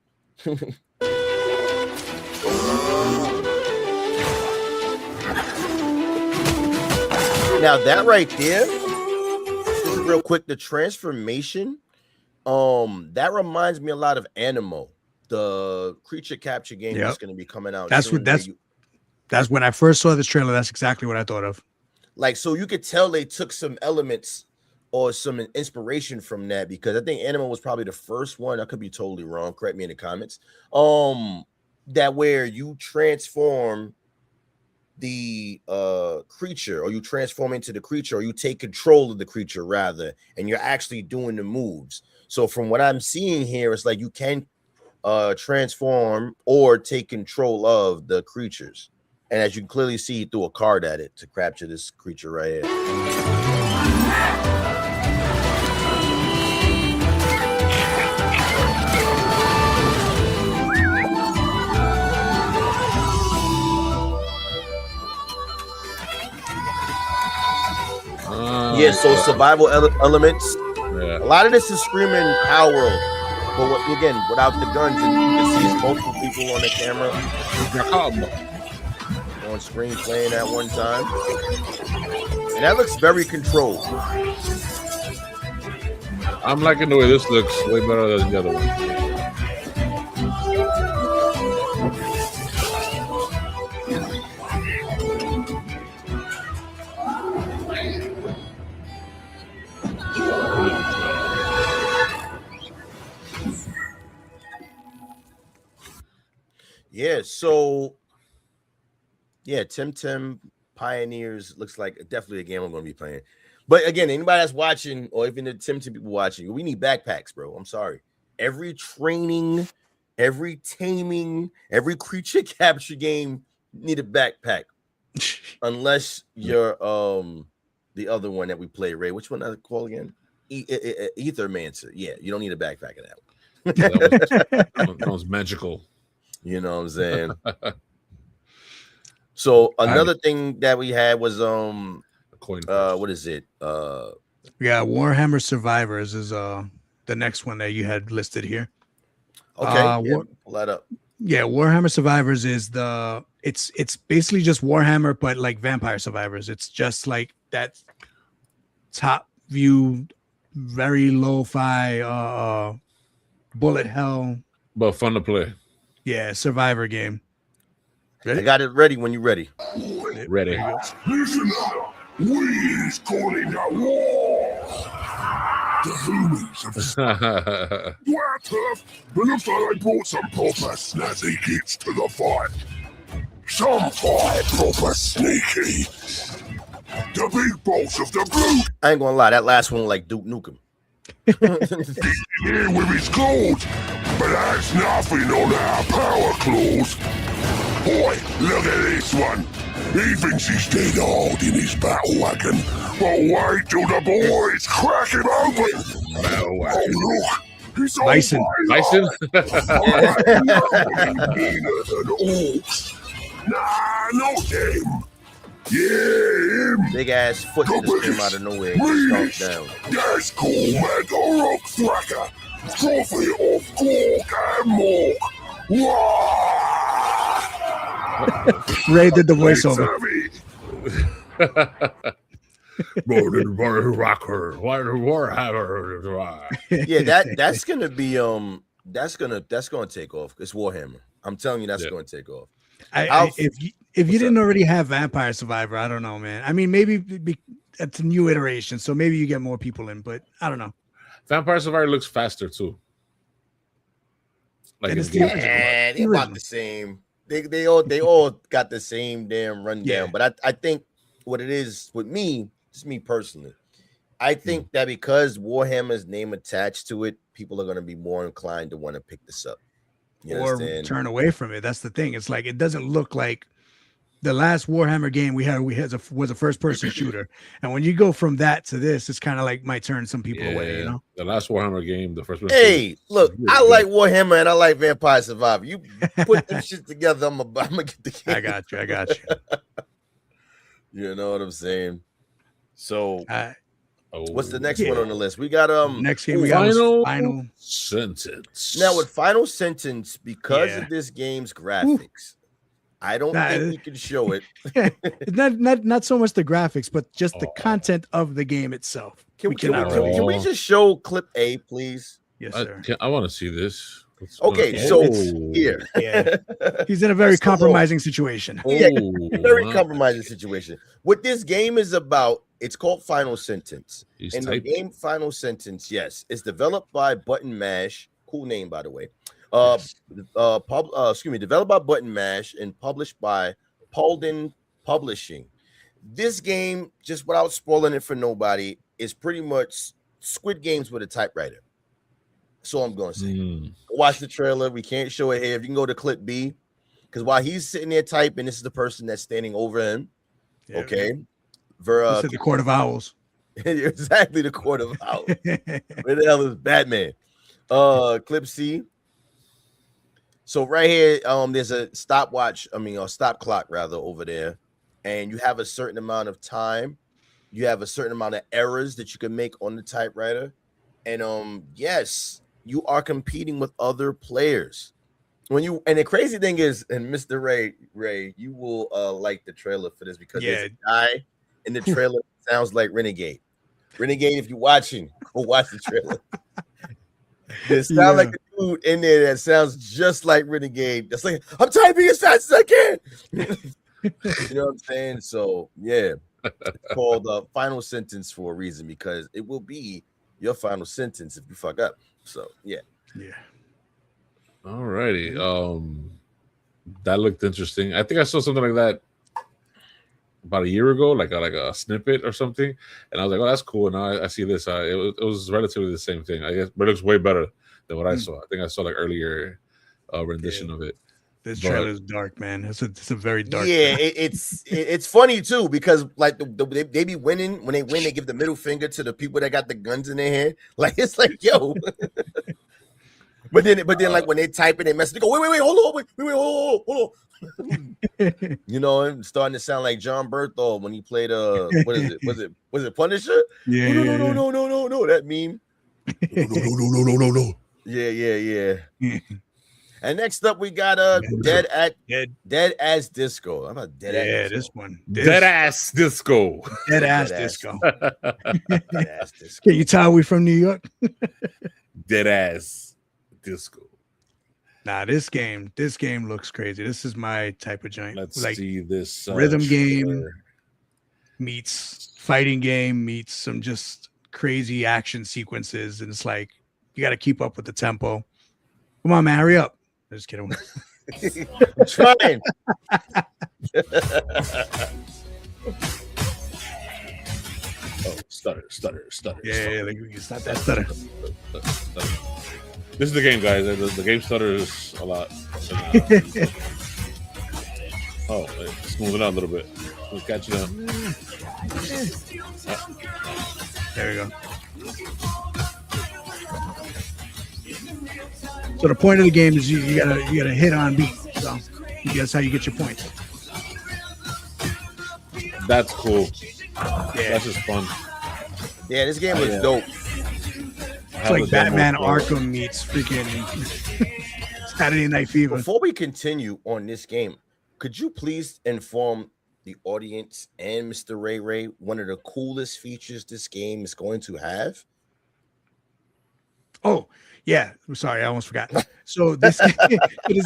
Now that right there, just real quick, the transformation, that reminds me a lot of Animo, the creature capture game that's going to be coming out. That's when I first saw this trailer. That's exactly what I thought of. Like, so you could tell they took some elements or some inspiration from that, because I think Animo was probably the first one. I could be totally wrong. Correct me in the comments. That where you transform the creature, or you transform into the creature, or you take control of the creature rather, and you're actually doing the moves. So from what I'm seeing here, it's like you can transform or take control of the creatures, and as you can clearly see, you threw a card at it to capture this creature right here. Yeah, so survival elements. Yeah. A lot of this is screaming Power World, but again, without the guns, and you can see multiple people on the camera on screen playing at one time, and that looks very controlled. I'm liking the way this looks way better than the other one. Yeah, so yeah, TemTem Pioneers looks like definitely a game I'm going to be playing. But again, anybody that's watching, or even the TemTem people watching, we need backpacks, bro. I'm sorry. Every training, every taming, every creature capture game need a backpack, unless you're the other one that we play, Ray. Which one did I call again? Ethermancer. Yeah, you don't need a backpack in that one. That was magical. You know what I'm saying? So another thing that we had was what is it? Yeah, Warhammer Survivors is the next one that you had listed here. Okay, pull that up. Yeah, Warhammer Survivors is it's basically just Warhammer, but like Vampire Survivors. It's just like that top view, very lo-fi bullet hell, but fun to play. Yeah, survivor game. Ready? I got it ready when you're ready. Ready. Listen up. We is calling a war. The humans have to our turf, but looks like I brought some proper snazzy kids to the fight. Some fight proper sneaky. The big boss of the blue. I ain't gonna lie, that last one like Duke Nukem. Here with his claws, but that's nothing on our power claws. Boy, look at this one. He thinks he's dead hard in his battle wagon, but wait till the boys crack him open. Oh, look. He's Bison. Bison? Meaner than orcs. Nah, not him. Yeah, him. Big ass foot just came out of nowhere and just down. That's cool, Mega Rock Thracker. Trophy of Cork and Mork. Ray did the voiceover. Yeah, that's gonna be that's gonna take off. It's Warhammer. I'm telling you, that's gonna take off. If you didn't already have Vampire Survivor, I don't know, man. I mean, maybe it's a new iteration, so maybe you get more people in, but I don't know. Vampire Survivor looks faster too. Like they're about the same. They all got the same damn rundown. Yeah. But I think what it is with me, just me personally, I think that because Warhammer's name attached to it, people are going to be more inclined to want to pick this up. Or turn away from it. That's the thing. It's like it doesn't look like the last Warhammer game we had was a first-person shooter, and when you go from that to this, it's kind of like might turn some people away. You know, the last Warhammer game, the first. Hey, look, I like Warhammer and I like Vampire Survivor. You put them shit together, I'm gonna get the game. I got you. You know what I'm saying? So, what's the next one on the list? We got next game. We got Final Sentence. Now with Final Sentence, because of this game's graphics. I don't think we can show it. not so much the graphics, but just the content of the game itself. Can we just show clip A, please? Yes, sir. I want to see this. Okay, so here. Yeah. He's in a very compromising situation. Very compromising situation. What this game is about, it's called Final Sentence. The game Final Sentence, yes, it's developed by Button Mash. Cool name, by the way. Developed by Button Mash and published by Paulden Publishing. This game, just without spoiling it for nobody, is pretty much Squid Games with a typewriter. So I'm going to say. Watch the trailer. We can't show it here. If you can go to clip B, because while he's sitting there typing, this is the person that's standing over him. Yeah, okay. The Court of Owls. Exactly, the Court of Owls. Where the hell is Batman? Clip C. So right here, there's a stop clock rather over there, and you have a certain amount of time. You have a certain amount of errors that you can make on the typewriter, and yes, you are competing with other players. And the crazy thing is, and Mr. Ray, you will like the trailer for this because there's a guy in the trailer sounds like Renegade. Renegade, if you're watching, go watch the trailer. It sounds like a dude in there that sounds just like Renegade. That's like, I'm typing as fast as I can. You know what I'm saying? So yeah, it's called Final Sentence for a reason, because it will be your final sentence if you fuck up. So yeah. All righty. That looked interesting. I think I saw something like that about a year ago, like a snippet or something, and I was like, "Oh, that's cool." And now I see this. It was relatively the same thing, I guess, but it looks way better than what I saw. I think I saw like earlier rendition of it. This trailer is dark, man. It's a very dark. Yeah, it's funny too because like they be winning. When they win, they give the middle finger to the people that got the guns in their hand. Like it's like, yo. But then like when they type it, they mess. They go, wait, hold on, hold on. You know, it's starting to sound like John Berthold when he played what is it? Was it Punisher? Yeah. No, that meme. No. Yeah. And next up, we got Dead Ass Disco. How about Dead Ass? Yeah, Disco? this one. Dead Ass Disco. Dead Ass Disco. Dead Ass Disco. Can you tell we from New York? Dead Ass Disco. Nah, this game looks crazy. This is my type of joint. Let's like see this rhythm game trailer. meets fighting game meets some just crazy action sequences, and it's like you got to keep up with the tempo. Come on, man, hurry up. Just kidding. I'm trying. Oh, stutter. Yeah, like it's not that stutter. This is the game, guys. The game stutters a lot. Oh, it's moving on a little bit. We're catching up. There we go. So the point of the game is you gotta hit on beat. So that's how you get your points. That's cool. Yeah, That's just fun. Yeah, this game was dope. it's like Batman Arkham meets freaking Saturday Night Fever. Before we continue on this game, could you please inform the audience and Mr. ReyRey one of the coolest features this game is going to have? Oh, yeah. I'm sorry, I almost forgot. So this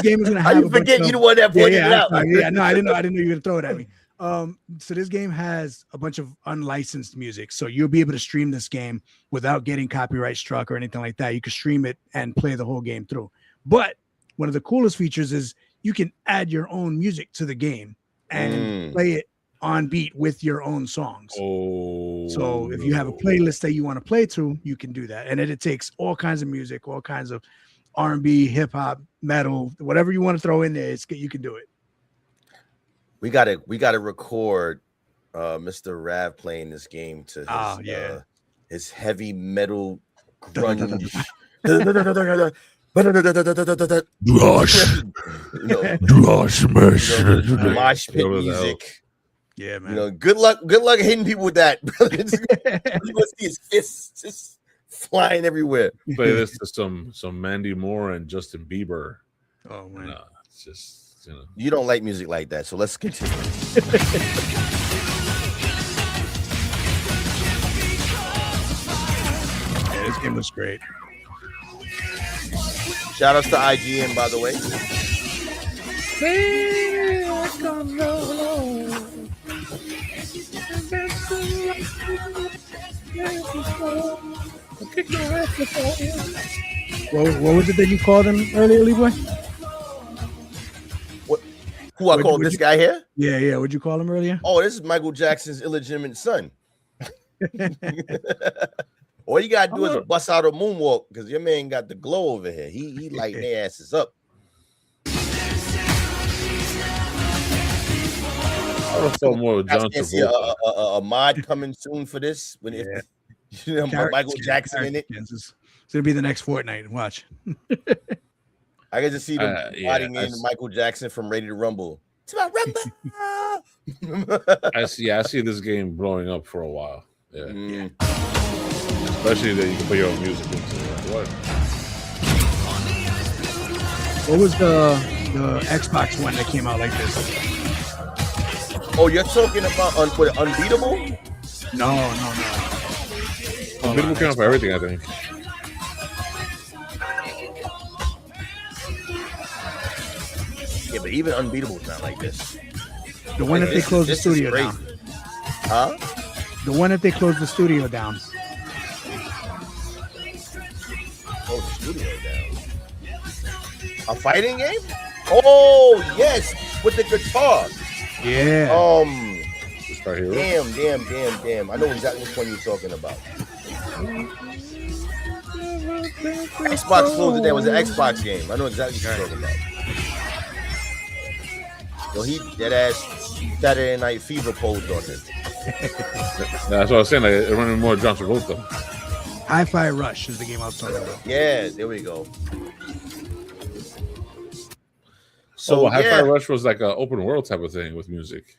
game is gonna have. How you forget you the one that pointed it out? Yeah, no, I didn't know you were gonna throw it at me. So this game has a bunch of unlicensed music, so you'll be able to stream this game without getting copyright struck or anything like that. You can stream it and play the whole game through. But one of the coolest features is you can add your own music to the game and play it on beat with your own songs. Oh, so if you have a playlist that you want to play to, you can do that. And then it takes all kinds of music, all kinds of R&B, hip hop, metal, whatever you want to throw in there. You can do it. We gotta record Mr. Rav playing this game to his heavy metal grunge. Mosh pit music. Yeah, man. You know, good luck hitting people with that. You want to see his fists just flying everywhere. Play this to some Mandy Moore and Justin Bieber. Oh man, it's just you don't like music like that, so let's continue. Yeah, this game was great. Shout outs to IGN, by the way. What was it that you called him earlier, LeeBoy? Who I called this guy here? Yeah. What'd you call him earlier? Oh, this is Michael Jackson's illegitimate son. All you gotta do is bust out a moonwalk because your man got the glow over here. He lighting their asses up. I would feel more with John Travolta. A mod coming soon for this. When if you know Michael Jackson in it, it's gonna be the next Fortnite. Watch. I get to see them modding in Michael Jackson from Ready to Rumble. It's about Rumble. I see this game blowing up for a while. Yeah. Especially that you can put your own music into it. What was the Xbox one that came out like this? Oh, you're talking about Unbeatable? No. Unbeatable came out for everything, I think. Yeah, but even Unbeatable is not like this. The one that they closed the studio down. Huh? The one that they closed the studio down. Oh, the studio down. A fighting game? Oh yes, with the guitar. Yeah. Star Hero. Damn. I know exactly which one you're talking about. Xbox closed it down. It was an Xbox game. I know exactly what you're talking about. Yo, he dead ass Saturday Night Fever posed on it. That's what I was saying. Like, it reminded me more of John Travolta. Hi-Fi Rush is the game I was talking about. Yeah, there we go. So Hi-Fi Rush was like an open world type of thing with music.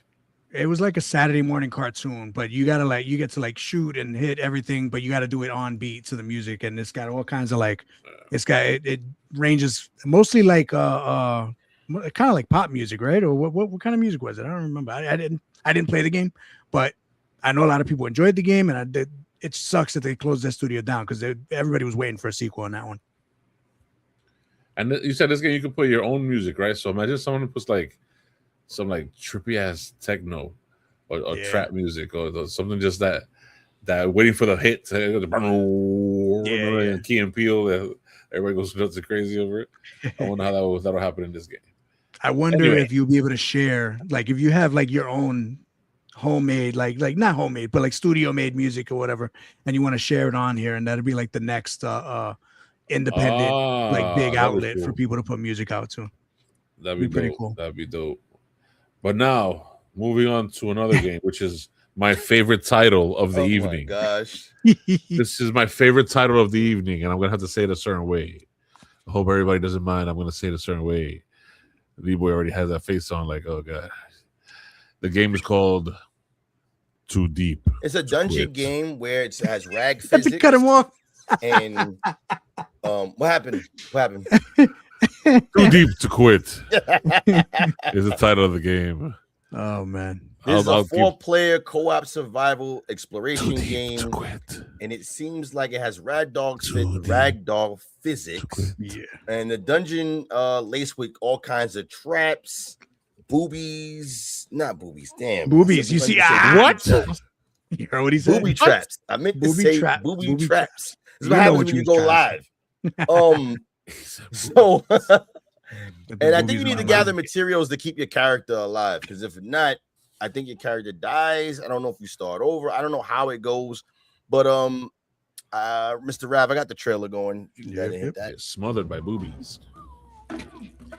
It was like a Saturday morning cartoon, but you get to like shoot and hit everything, but you got to do it on beat to the music, and it's got all kinds of like, it ranges mostly like kind of like pop music, right? Or what kind of music was it? I don't remember. I didn't play the game, but I know a lot of people enjoyed the game, and it sucks that they closed their studio down because everybody was waiting for a sequel on that one. And you said this game you could put your own music, right? So imagine someone who puts like some like trippy ass techno or trap music or something just that waiting for the hit to Key and Peele. Everybody goes nuts and crazy over it. I wonder how that'll happen in this game. I wonder if you'll be able to share, like if you have like your own homemade, like not homemade, but like studio made music or whatever, and you want to share it on here, and that'd be like the next independent like big outlet for people to put music out to. That'd be pretty cool. That'd be dope. But now moving on to another game, which is my favorite title of the evening. Oh my gosh. This is my favorite title of the evening, and I'm gonna have to say it a certain way. I hope everybody doesn't mind. I'm gonna say it a certain way. LeeBoy already has that face on, like, oh god. The game is called Too Deep. It's a dungeon game where it has rag physics. Cut him off. And what happened? Too Deep to Quit is the title of the game. Oh man. This is a 4-player co-op survival exploration game, and it seems like it has ragdoll physics. Yeah. And the dungeon laced with all kinds of traps, boobies. You see what? You heard what he said? Booby traps. I meant to say booby traps. This is what happens when you go live. So and I think you need to gather materials to keep your character alive, because if not, I think your character dies. I don't know if you start over. I don't know how it goes, but Mr. Rav, I got the trailer going. Hit that. Smothered by boobies.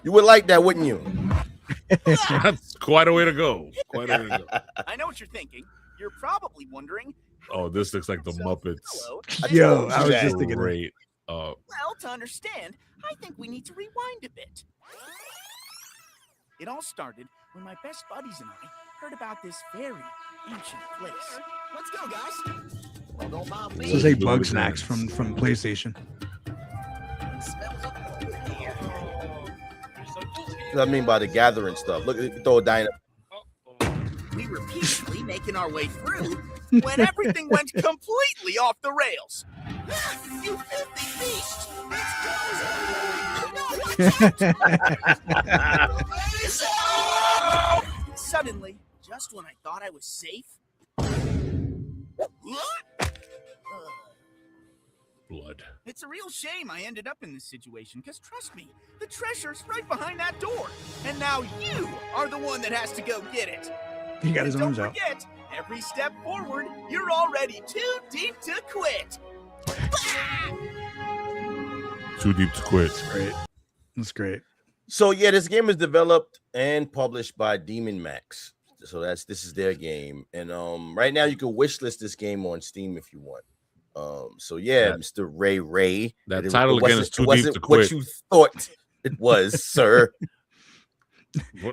You would like that, wouldn't you? That's quite a way to go. I know what you're thinking. You're probably wondering. Oh, this looks like the Muppets. Yo, I was just thinking. Great. Well, to understand, I think we need to rewind a bit. It all started when my best buddies and I heard about this very ancient place. Let's go, guys. Don't mind me. This is like Bug Snacks from PlayStation. What I mean by the gathering stuff. Look, throw a dino. We were peacefully making our way through when everything went completely off the rails. You filthy beast! Suddenly, just when I thought I was safe, blood. It's a real shame I ended up in this situation, because trust me, the treasure's right behind that door, and now you are the one that has to go get it. He got his arms out. Don't forget, every step forward, you're already too deep to quit. Too Deep to Quit. That's great. So yeah, this game is developed and published by Demon Max. So this is their game, and right now you can wishlist this game on Steam if you want. So yeah, Mr. ReyRey. That title again is Too Deep to Quit. What you thought it was, sir.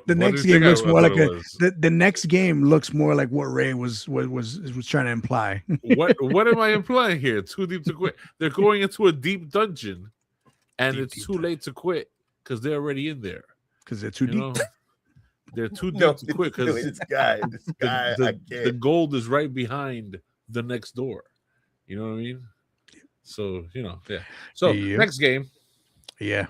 The next game looks more like the next game looks more like what Ray was trying to imply. What am I implying here? Too deep to quit. They're going into a deep dungeon, and it's too late to quit because they're already in there. Because they're too deep. They're too deep to quit because this guy, the gold is right behind the next door. You know what I mean? So yeah. So next game. Yeah.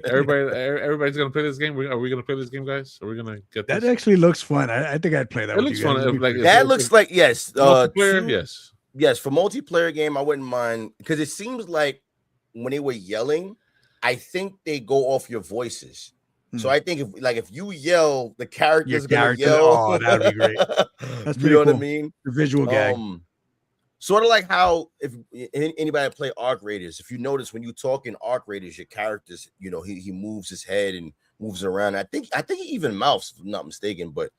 Everybody's gonna play this game. Are we gonna play this game, guys? Are we gonna get that? This? Actually looks fun. I think I'd play that. It looks fun. That looks like yes. Multiplayer, yes. For multiplayer game, I wouldn't mind, because it seems like when they were yelling, I think they go off your voices. So I think if you yell, the character's gonna yell. Oh, that'd be great. That's you know cool. what I mean? The visual gag. Sort of like how if anybody play Arc Raiders, if you notice when you talk in Arc Raiders, your characters, he moves his head and moves around. I think he even mouths, if I'm not mistaken, but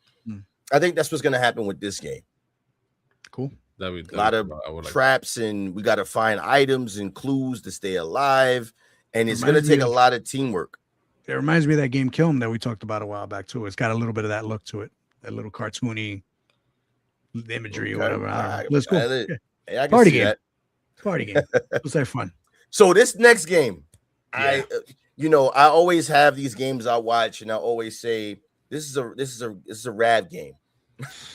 I think that's what's gonna happen with this game. Cool. A lot of traps, and we got to find items and clues to stay alive, and it's gonna take a lot of teamwork. It reminds me of that game Kill 'Em that we talked about a while back too. It's got a little bit of that look to it, that little cartoony imagery or whatever. Let's go. I can Party see game. that. Party game. Let's have fun. So this next game, I always have these games I watch, and I always say this is a Rav game.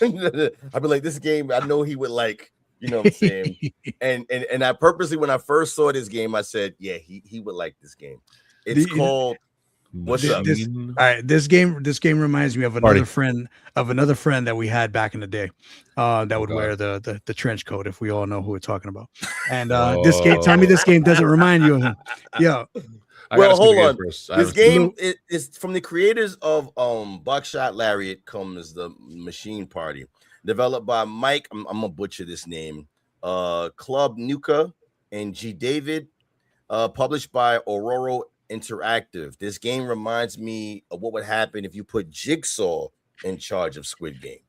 I'd be like, this game I know he would like. You know what I'm saying? and I purposely, when I first saw this game, I said, yeah, he would like this game. It's called. What's up? All right, this game reminds me of another friend that we had back in the day that would wear the trench coat, if we all know who we're talking about. And this game, tell me this game doesn't remind you of him. Yeah. Well, hold on. This game is from the creators of Buckshot Lariat comes the Machine Party, developed by Mike. I'm gonna butcher this name. Club Nuka and G David, published by Aurora Interactive. This game reminds me of what would happen if you put Jigsaw in charge of Squid Game.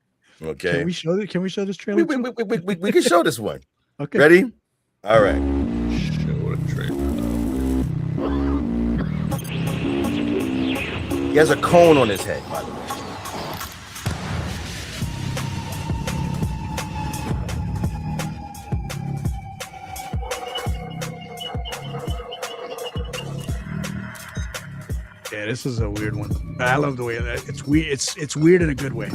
Okay, can we show this trailer? We can show this one. Okay, ready? All right. Show the trailer. He has a cone on his head, by the way. Yeah, this is a weird one. I love the way that it's weird. It's weird in a good way.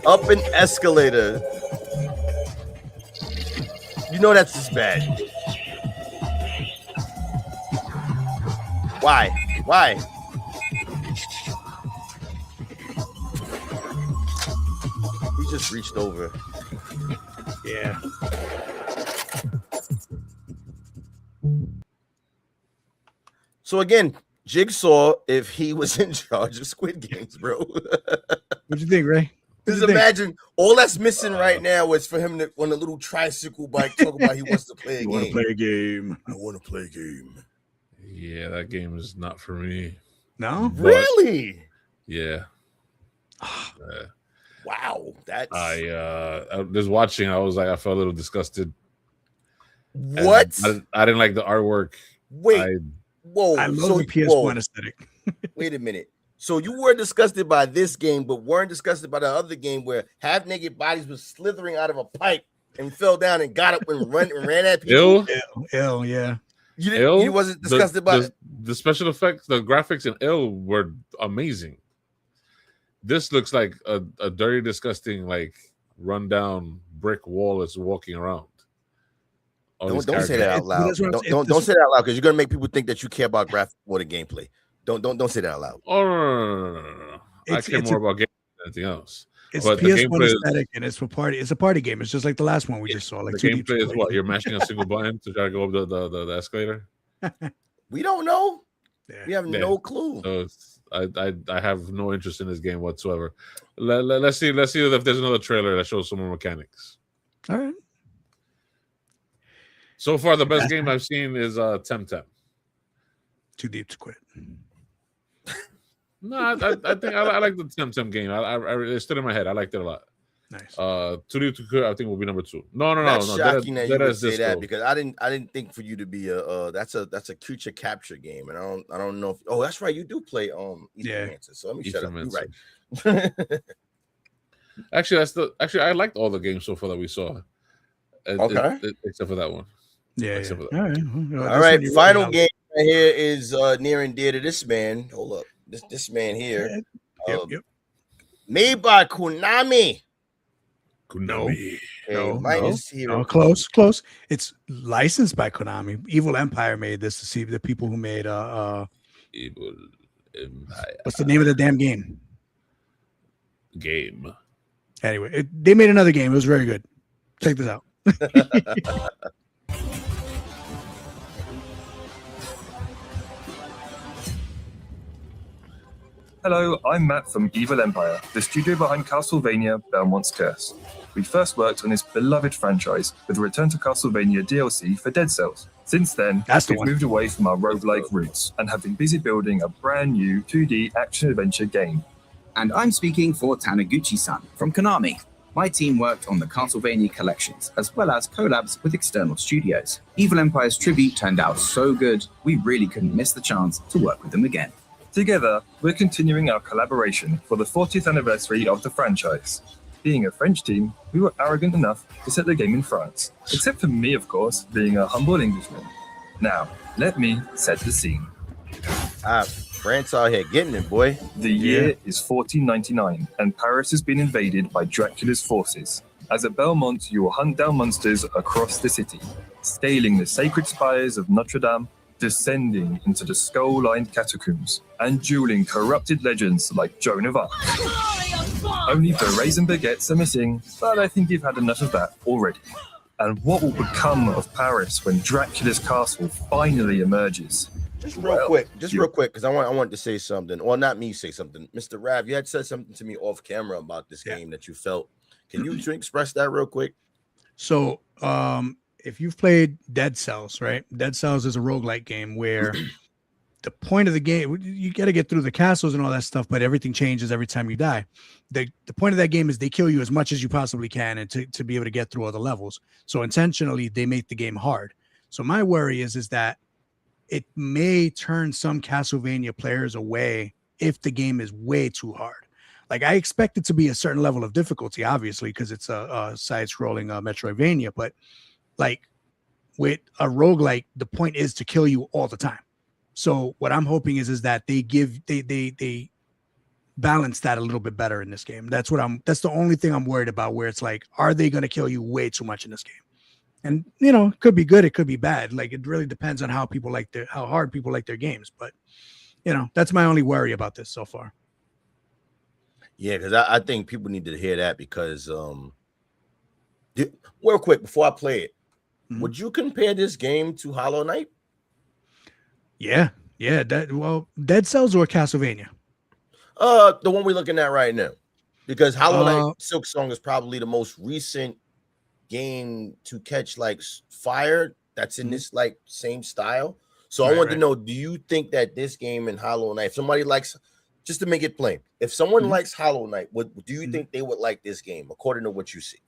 Up an escalator. You know that's just bad. Why? He just reached over. Yeah. So again, Jigsaw, if he was in charge of Squid Games, bro. What'd you think, Ray? Just imagine all that's missing right now is for him to, on a little tricycle bike, talk about he wants to play a game. Want to play a game? I want to play a game. Yeah, that game is not for me. No, really? Yeah. Wow, that's. I was watching. I was like, I felt a little disgusted. What? I didn't like the artwork. Wait. Whoa! I love the PS1 aesthetic. Wait a minute. So you were disgusted by this game, but weren't disgusted by the other game where half-naked bodies was slithering out of a pipe and fell down and got up and ran at people? Ill, yeah. You wasn't disgusted by the special effects, the graphics in Ill were amazing. This looks like a dirty, disgusting, like rundown brick wall that's walking around. Don't say that out loud. Don't say that out loud because you're gonna make people think that you care about graphics more than gameplay. Don't say that out loud. Oh no. I care more about gameplay than anything else. It's PS1 aesthetic and it's for party. It's a party game. It's just like the last one we just saw. Like the gameplay is what? You're mashing a single button to try to go up the escalator. We don't know. Yeah. We have no clue. So I have no interest in this game whatsoever. Let's see if there's another trailer that shows some more mechanics. All right. So far, the best game I've seen is TemTem. Too deep to quit. No, I think I like the TemTem game. It stood in my head. I liked it a lot. Nice. Too deep to quit, I think will be number 2. No. Shocking that you would say that because I didn't think for you to be that's a creature capture game, and I don't know if that's right. You do play Mantis, so let me shut up. You're right. Actually, I liked all the games so far that we saw. Okay, except for that one. Yeah. Except for that. All right. Final game right here is near and dear to this man. Hold up, this man here. Yep. Made by Konami. Konami. No, close. It's licensed by Konami. Evil Empire made this to see the people who made Evil Empire. What's the name of the damn game? game. Anyway, they made another game. It was very good. Check this out. Hello, I'm Matt from Evil Empire, the studio behind Castlevania Belmont's Curse. We first worked on this beloved franchise with a Return to Castlevania DLC for Dead Cells. Since then, we've moved away from our roguelike roots and have been busy building a brand new 2D action-adventure game. And I'm speaking for Taniguchi-san from Konami. My team worked on the Castlevania collections, as well as collabs with external studios. Evil Empire's tribute turned out so good, we really couldn't miss the chance to work with them again. Together, we're continuing our collaboration for the 40th anniversary of the franchise. Being a French team, we were arrogant enough to set the game in France, except for me, of course, being a humble Englishman. Now, let me set the scene. France out here getting it, boy. The year is 1499, and Paris has been invaded by Dracula's forces. As a Belmont, you will hunt down monsters across the city, scaling the sacred spires of Notre Dame, descending into the skull-lined catacombs, and dueling corrupted legends like Joan of Arc. Only berets and baguettes are missing, but I think you've had enough of that already. And what will become of Paris when Dracula's castle finally emerges? Just real quick, because I want to say something. Or not me say something. Mr. Rav, you had said something to me off camera about this game that you felt. Can you express that real quick? So, if you've played Dead Cells, right? Dead Cells is a roguelike game where the point of the game, you got to get through the castles and all that stuff, but everything changes every time you die. The point of that game is they kill you as much as you possibly can and to be able to get through all the levels. So intentionally, they make the game hard. So my worry is that it may turn some Castlevania players away if the game is way too hard. Like, I expect it to be a certain level of difficulty, obviously, because it's a side-scrolling Metroidvania, but like with a roguelike, the point is to kill you all the time. So what I'm hoping is that they balance that a little bit better in this game. That's the only thing I'm worried about, where it's like, are they going to kill you way too much in this game? And it could be good, it could be bad. Like, it really depends on how hard people like their games. But that's my only worry about this so far. Yeah, because I think people need to hear that, because real quick before I play it, would you compare this game to Hollow Knight? Yeah. Dead Cells or Castlevania? The one we're looking at right now, because Hollow Knight Silk Song is probably the most recent game to catch like fire that's in this like same style. So I want to know, do you think that this game and Hollow Knight, if somebody likes, just to make it plain, if someone likes Hollow Knight, do you think they would like this game according to what you see?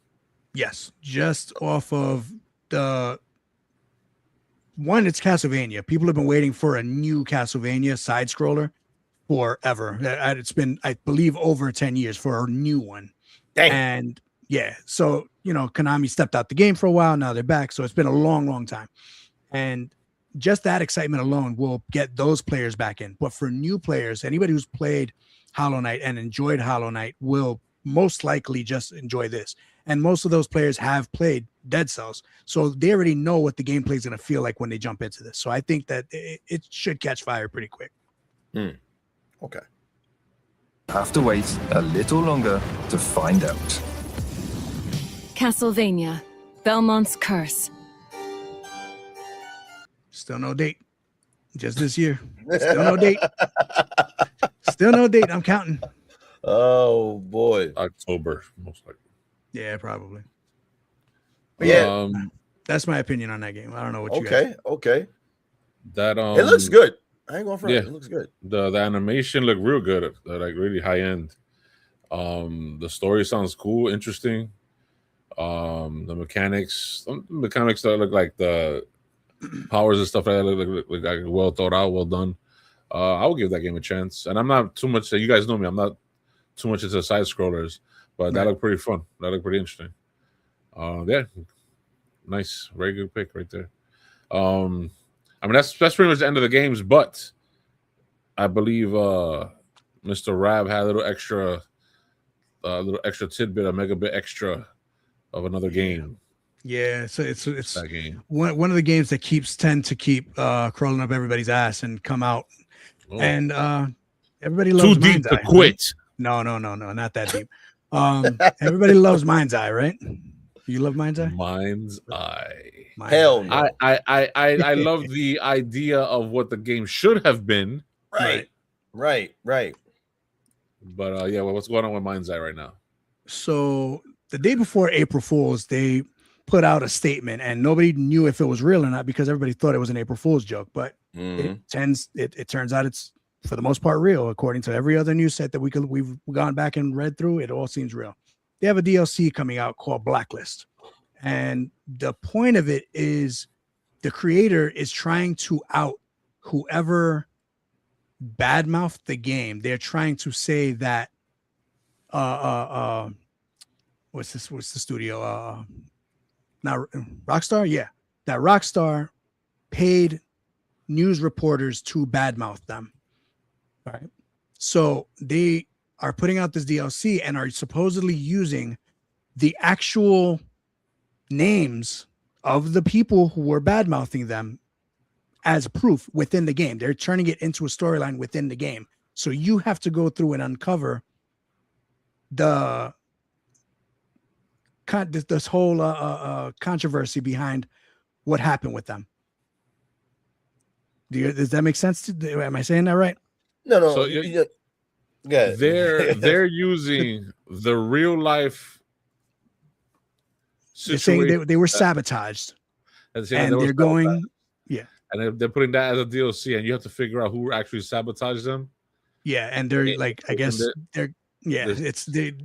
Yes, just off of the one, it's Castlevania. People have been waiting for a new Castlevania side scroller forever. It's been, I believe, over 10 years for a new one. Dang. And yeah, so Konami stepped out the game for a while. Now they're back, so it's been a long time. And just that excitement alone will get those players back in. But for new players, anybody who's played Hollow Knight and enjoyed Hollow Knight will most likely just enjoy this. And most of those players have played Dead Cells, so they already know what the gameplay is going to feel like when they jump into this. So I think that it should catch fire pretty quick. Okay. Have to wait a little longer to find out. Castlevania, Belmont's Curse. Still no date. Just this year. Still no date. Still no date. I'm counting. Oh boy. October, most likely. Yeah, probably. But yeah. That's my opinion on that game. I don't know what you guys. Okay. That it looks good. I ain't going for it. It looks good. The animation looked real good. Like really high end. The story sounds cool, interesting. The mechanics that look like the powers and stuff like that look like well thought out, well done. I will give that game a chance. And I'm not too much. You guys know me. I'm not too much into side scrollers, but that looked pretty fun. That looked pretty interesting. Yeah, nice, very good pick right there. I mean, that's pretty much the end of the games, but I believe Mr. Rab had a little extra tidbit, a megabit extra of another game. Yeah, so it's that game. One of the games that tend to keep crawling up everybody's ass and come out, and everybody loves Too deep MindsEye, to quit. No, not that deep. Everybody loves MindsEye, right? You love MindsEye? MindsEye. Hell no. I love the idea of what the game should have been. Right. But yeah, well, what's going on with MindsEye right now? So the day before April Fool's, they put out a statement, and nobody knew if it was real or not because everybody thought it was an April Fool's joke. But it turns out it's for the most part real, according to every other news set that we've gone back and read through. It all seems real. They have a DLC coming out called Blacklist, and the point of it is the creator is trying to out whoever badmouthed the game. They're trying to say that what's the studio not Rockstar, yeah, that Rockstar paid news reporters to badmouth them. All right, so they are putting out this DLC and are supposedly using the actual names of the people who were badmouthing them as proof within the game. They're turning it into a storyline within the game. So you have to go through and uncover this whole controversy behind what happened with them. Does that make sense? Am I saying that right? No. So they're using the real life situation. They're saying they were sabotaged, and they're going, yeah, and they're putting that as a DLC, and you have to figure out who actually sabotaged them. Yeah, and they're like, I guess they're you're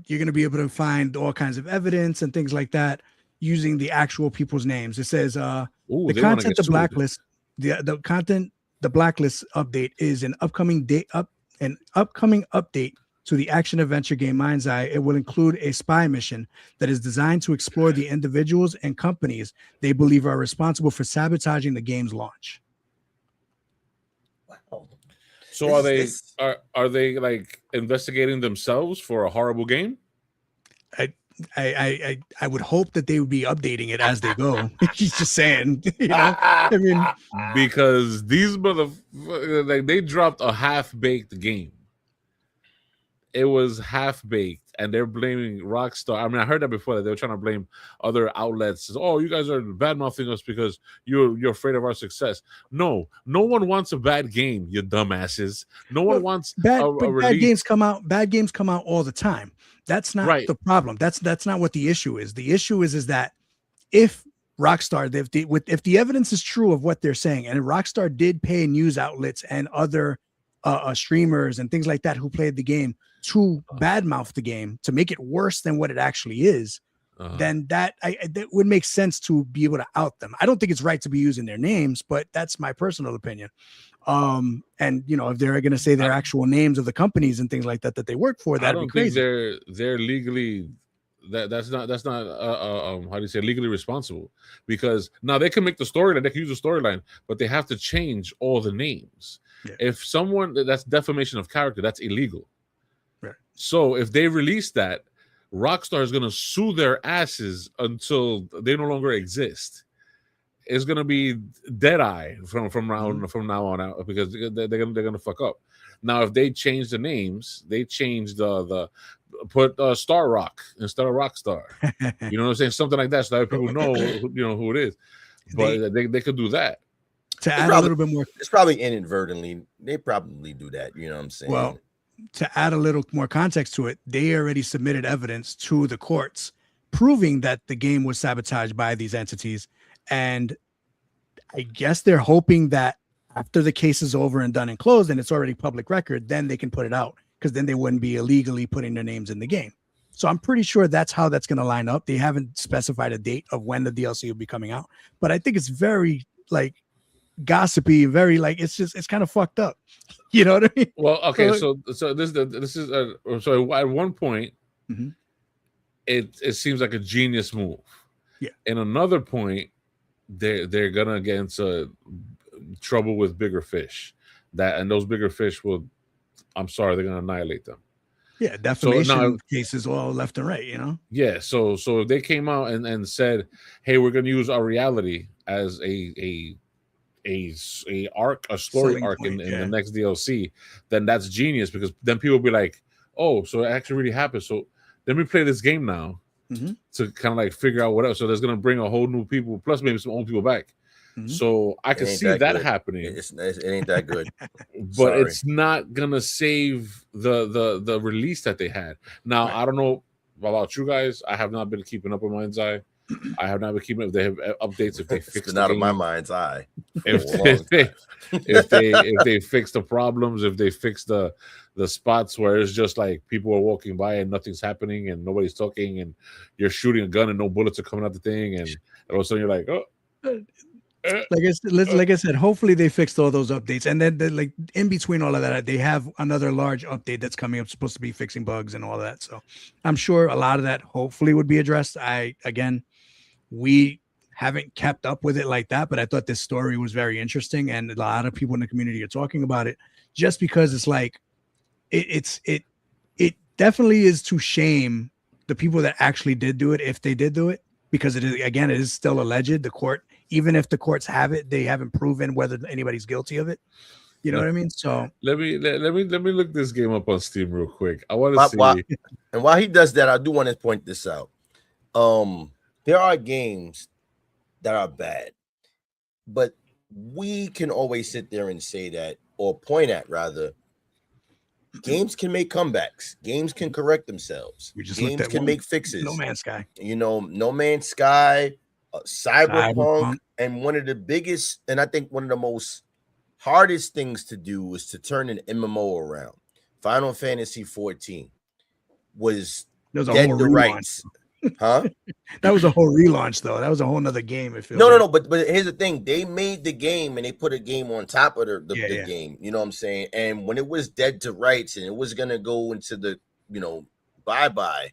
going to be able to find all kinds of evidence and things like that using the actual people's names. It says the content of Blacklist, the content, the Blacklist update is an upcoming update to the action adventure game MindsEye. It will include a spy mission that is designed to explore the individuals and companies they believe are responsible for sabotaging the game's launch. Wow. So are they like investigating themselves for a horrible game? I would hope that they would be updating it as they go. He's just saying, you know. I mean, because these motherfuckers, like, they dropped a half-baked game. It was half-baked, and they're blaming Rockstar. I mean, I heard that before, that they were trying to blame other outlets. Oh, you guys are bad-mouthing us because you're afraid of our success. No one wants a bad game, you dumbasses. No one wants bad games come out. Bad games come out all the time. That's not the problem. That's not what the issue is. The issue is that if Rockstar, if the evidence is true of what they're saying, and Rockstar did pay news outlets and other streamers and things like that who played the game to badmouth the game to make it worse than what it actually is, then that would make sense to be able to out them. I don't think it's right to be using their names, but that's my personal opinion. And you know, if they're going to say their actual names of the companies and things like that they work for, that'd be crazy. They're legally that's not how do you say, legally responsible, because now they can make the storyline, they can use the storyline, but they have to change all the names. Yeah. If someone, that's defamation of character, that's illegal. Right. So if they release that, Rockstar is going to sue their asses until they no longer exist. It's going to be dead-eye from now on out, because they're going to fuck up. Now, if they change the names, they change the put Star Rock instead of Rockstar. You know what I'm saying? Something like that, so that people know who it is. But they could do that. To add a little bit more, it's probably inadvertently. They probably do that. You know what I'm saying? Well, to add a little more context to it, they already submitted evidence to the courts proving that the game was sabotaged by these entities. And I guess they're hoping that after the case is over and done and closed and it's already public record, then they can put it out, because then they wouldn't be illegally putting their names in the game. So I'm pretty sure that's how that's going to line up. They haven't specified a date of when the DLC will be coming out, but I think it's very like gossipy, very like it's kind of fucked up. You know what I mean? Well, okay, so this is so at one point, it seems like a genius move. Yeah. In another point, they're gonna get into trouble with bigger fish. And those bigger fish will, I'm sorry, they're gonna annihilate them. Yeah, defamation cases all left and right, you know? Yeah, so if they came out and said, hey, we're gonna use our reality as a story arc in the next DLC, then that's genius, because then people will be like, oh, so it actually really happened. So let me play this game now to kind of like figure out what else. So that's gonna bring a whole new people, plus maybe some old people back. So I can see that happening. It ain't that good. But it's not gonna save the release that they had. Now I don't know about you guys. I have not been keeping up with MindsEye. I have not been keeping up. If they have updates, if they fix it out of my mind's eye. If they fix the problems, if they fix the spots where it's just like people are walking by and nothing's happening and nobody's talking and you're shooting a gun and no bullets are coming out the thing and all of a sudden you're like, oh. Like I said, hopefully they fixed all those updates, and then like in between all of that, they have another large update that's coming up, supposed to be fixing bugs and all that. So I'm sure a lot of that hopefully would be addressed. We haven't kept up with it like that, but I thought this story was very interesting, and a lot of people in the community are talking about it, just because it's like it definitely is to shame the people that actually did do it, if they did do it, because it is still alleged. The court. Even if the courts have it, they haven't proven whether anybody's guilty of it. You know what I mean? So let me look this game up on Steam real quick. I want to see. And while he does that, I do want to point this out. There are games that are bad, but we can always sit there and say that, or point at rather. Games can make comebacks. Games can correct themselves. Games can make fixes. No Man's Sky. No Man's Sky. Cyberpunk, and one of the biggest, and I think one of the most hardest things to do was to turn an MMO around. Final Fantasy 14 was dead to rights. Huh? That was a whole relaunch, though. That was a whole nother game. No. But here's the thing: they made the game and they put a game on top of the game. You know what I'm saying? And when it was dead to rights and it was gonna go into the bye,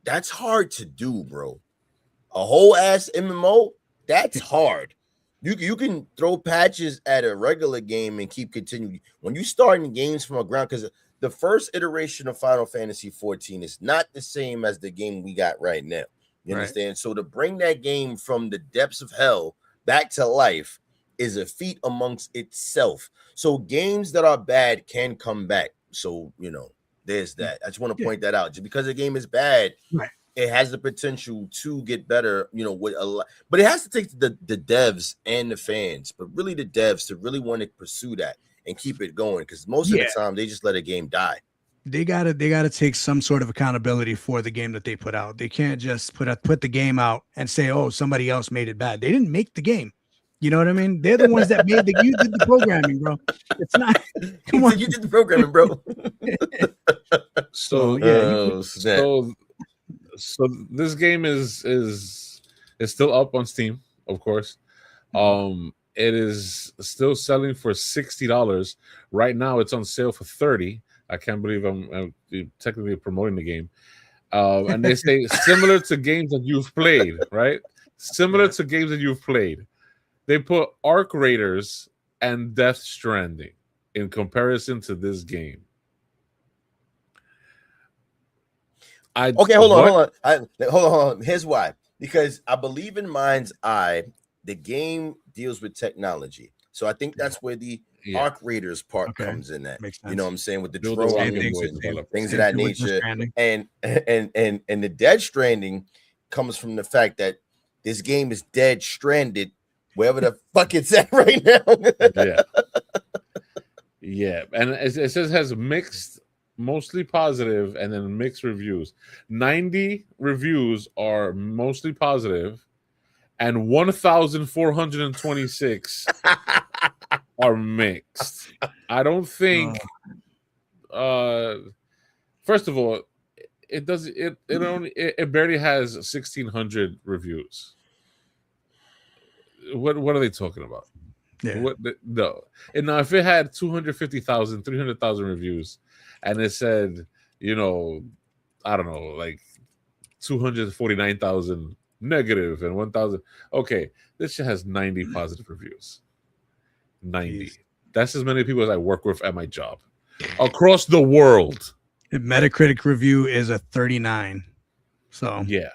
that's hard to do, bro. A whole ass MMO, that's hard. You can throw patches at a regular game and keep continuing. When you starting games from a ground, because the first iteration of Final Fantasy 14 is not the same as the game we got right now. You understand? So to bring that game from the depths of hell back to life is a feat amongst itself. So games that are bad can come back. So, there's that. I just want to point that out. Just because a game is bad, it has the potential to get better, with a lot, but it has to take the devs and the fans, but really the devs to really want to pursue that and keep it going, because most of the time they just let a game die. They gotta take some sort of accountability for the game that they put out. They can't just put the game out and say, oh, somebody else made it bad. They didn't make the game. You know what I mean? They're the ones that made you did the programming, bro. It's not. Come on, you did the programming, bro. So this game is still up on Steam, of course. It is still selling for $60 right now. It's on sale for $30. I can't believe I'm technically promoting the game. And they say similar to games that you've played, right? Similar to games that you've played. They put Arc Raiders and Death Stranding in comparison to this game. Hold on. Here's why. Because I believe in MindsEye, the game deals with technology. So I think that's where the Arc Raiders part comes in at. You know what I'm saying? With the drones and things of that nature. And the Dead Stranding comes from the fact that this game is dead stranded wherever the fuck it's at right now. Yeah. And it says it has mixed, mostly positive, and then mixed reviews. 90 reviews are mostly positive, and 1,426 are mixed. I don't think. First of all, it barely has 1,600 reviews. What are they talking about? No. And now if it had 250,000, 300,000 reviews, and it said, I don't know, like 249,000 negative and 1,000. Okay, this shit has 90 positive reviews. 90. Jeez. That's as many people as I work with at my job across the world. The Metacritic review is a 39. So yeah.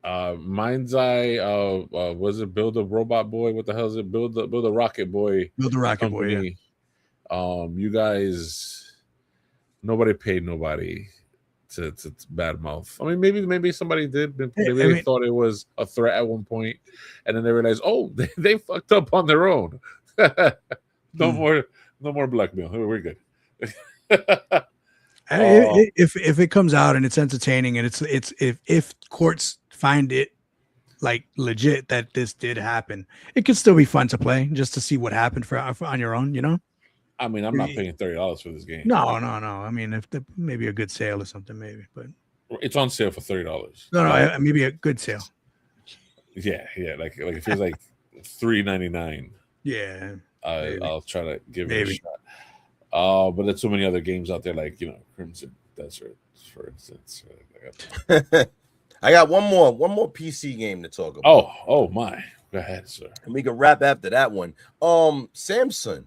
MindsEye, was it Build a Robot Boy? What the hell is it? Build a Rocket Boy. Build a Rocket Boy. You guys, nobody paid nobody to badmouth. I mean, maybe somebody did. Maybe they thought it was a threat at one point, and then they realized, oh, they fucked up on their own. No more blackmail. We're good. If it comes out and it's entertaining and it's if courts find it like legit that this did happen, it could still be fun to play just to see what happened for on your own, you know. I mean, I'm not paying $30 for this game. No. I mean, if maybe a good sale or something, maybe, but it's on sale for $30. No, maybe a good sale. Yeah, like it feels like $3.99. Yeah, I'll try to give it a shot. But there's so many other games out there, like Crimson Desert, for instance. I got one more PC game to talk about. Oh my, go ahead, sir. And we can wrap after that one. Samson.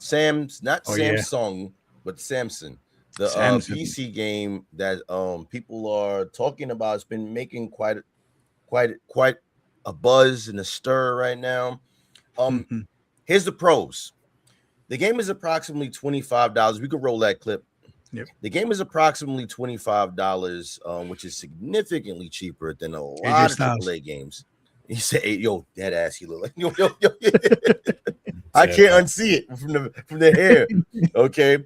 Samsung, but Samson. The PC game that people are talking about. It's been making quite a buzz and a stir right now. Here's the pros. The game is approximately $25. We could roll that clip. Yep. The game is approximately $25, which is significantly cheaper than a lot of AAA games. You say, "Yo, that ass, he look like yo." I can't unsee it from the hair. Okay.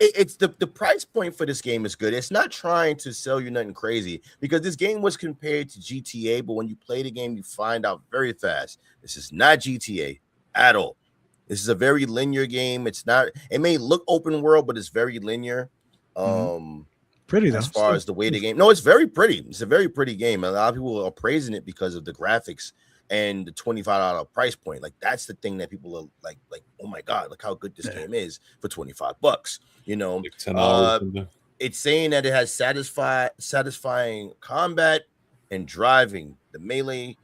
It's the price point for this game is good. It's not trying to sell you nothing crazy because this game was compared to GTA, but when you play the game, you find out very fast this is not GTA at all. This is a very linear game. It may look open world, but it's very linear. Pretty though. As far as the way the game. No, it's very pretty. It's a very pretty game. A lot of people are praising it because of the graphics and the $25 price point. Like that's the thing that people are like, oh my God, look how good this game is for $25. You know, it's saying that it has satisfying combat and driving. The melee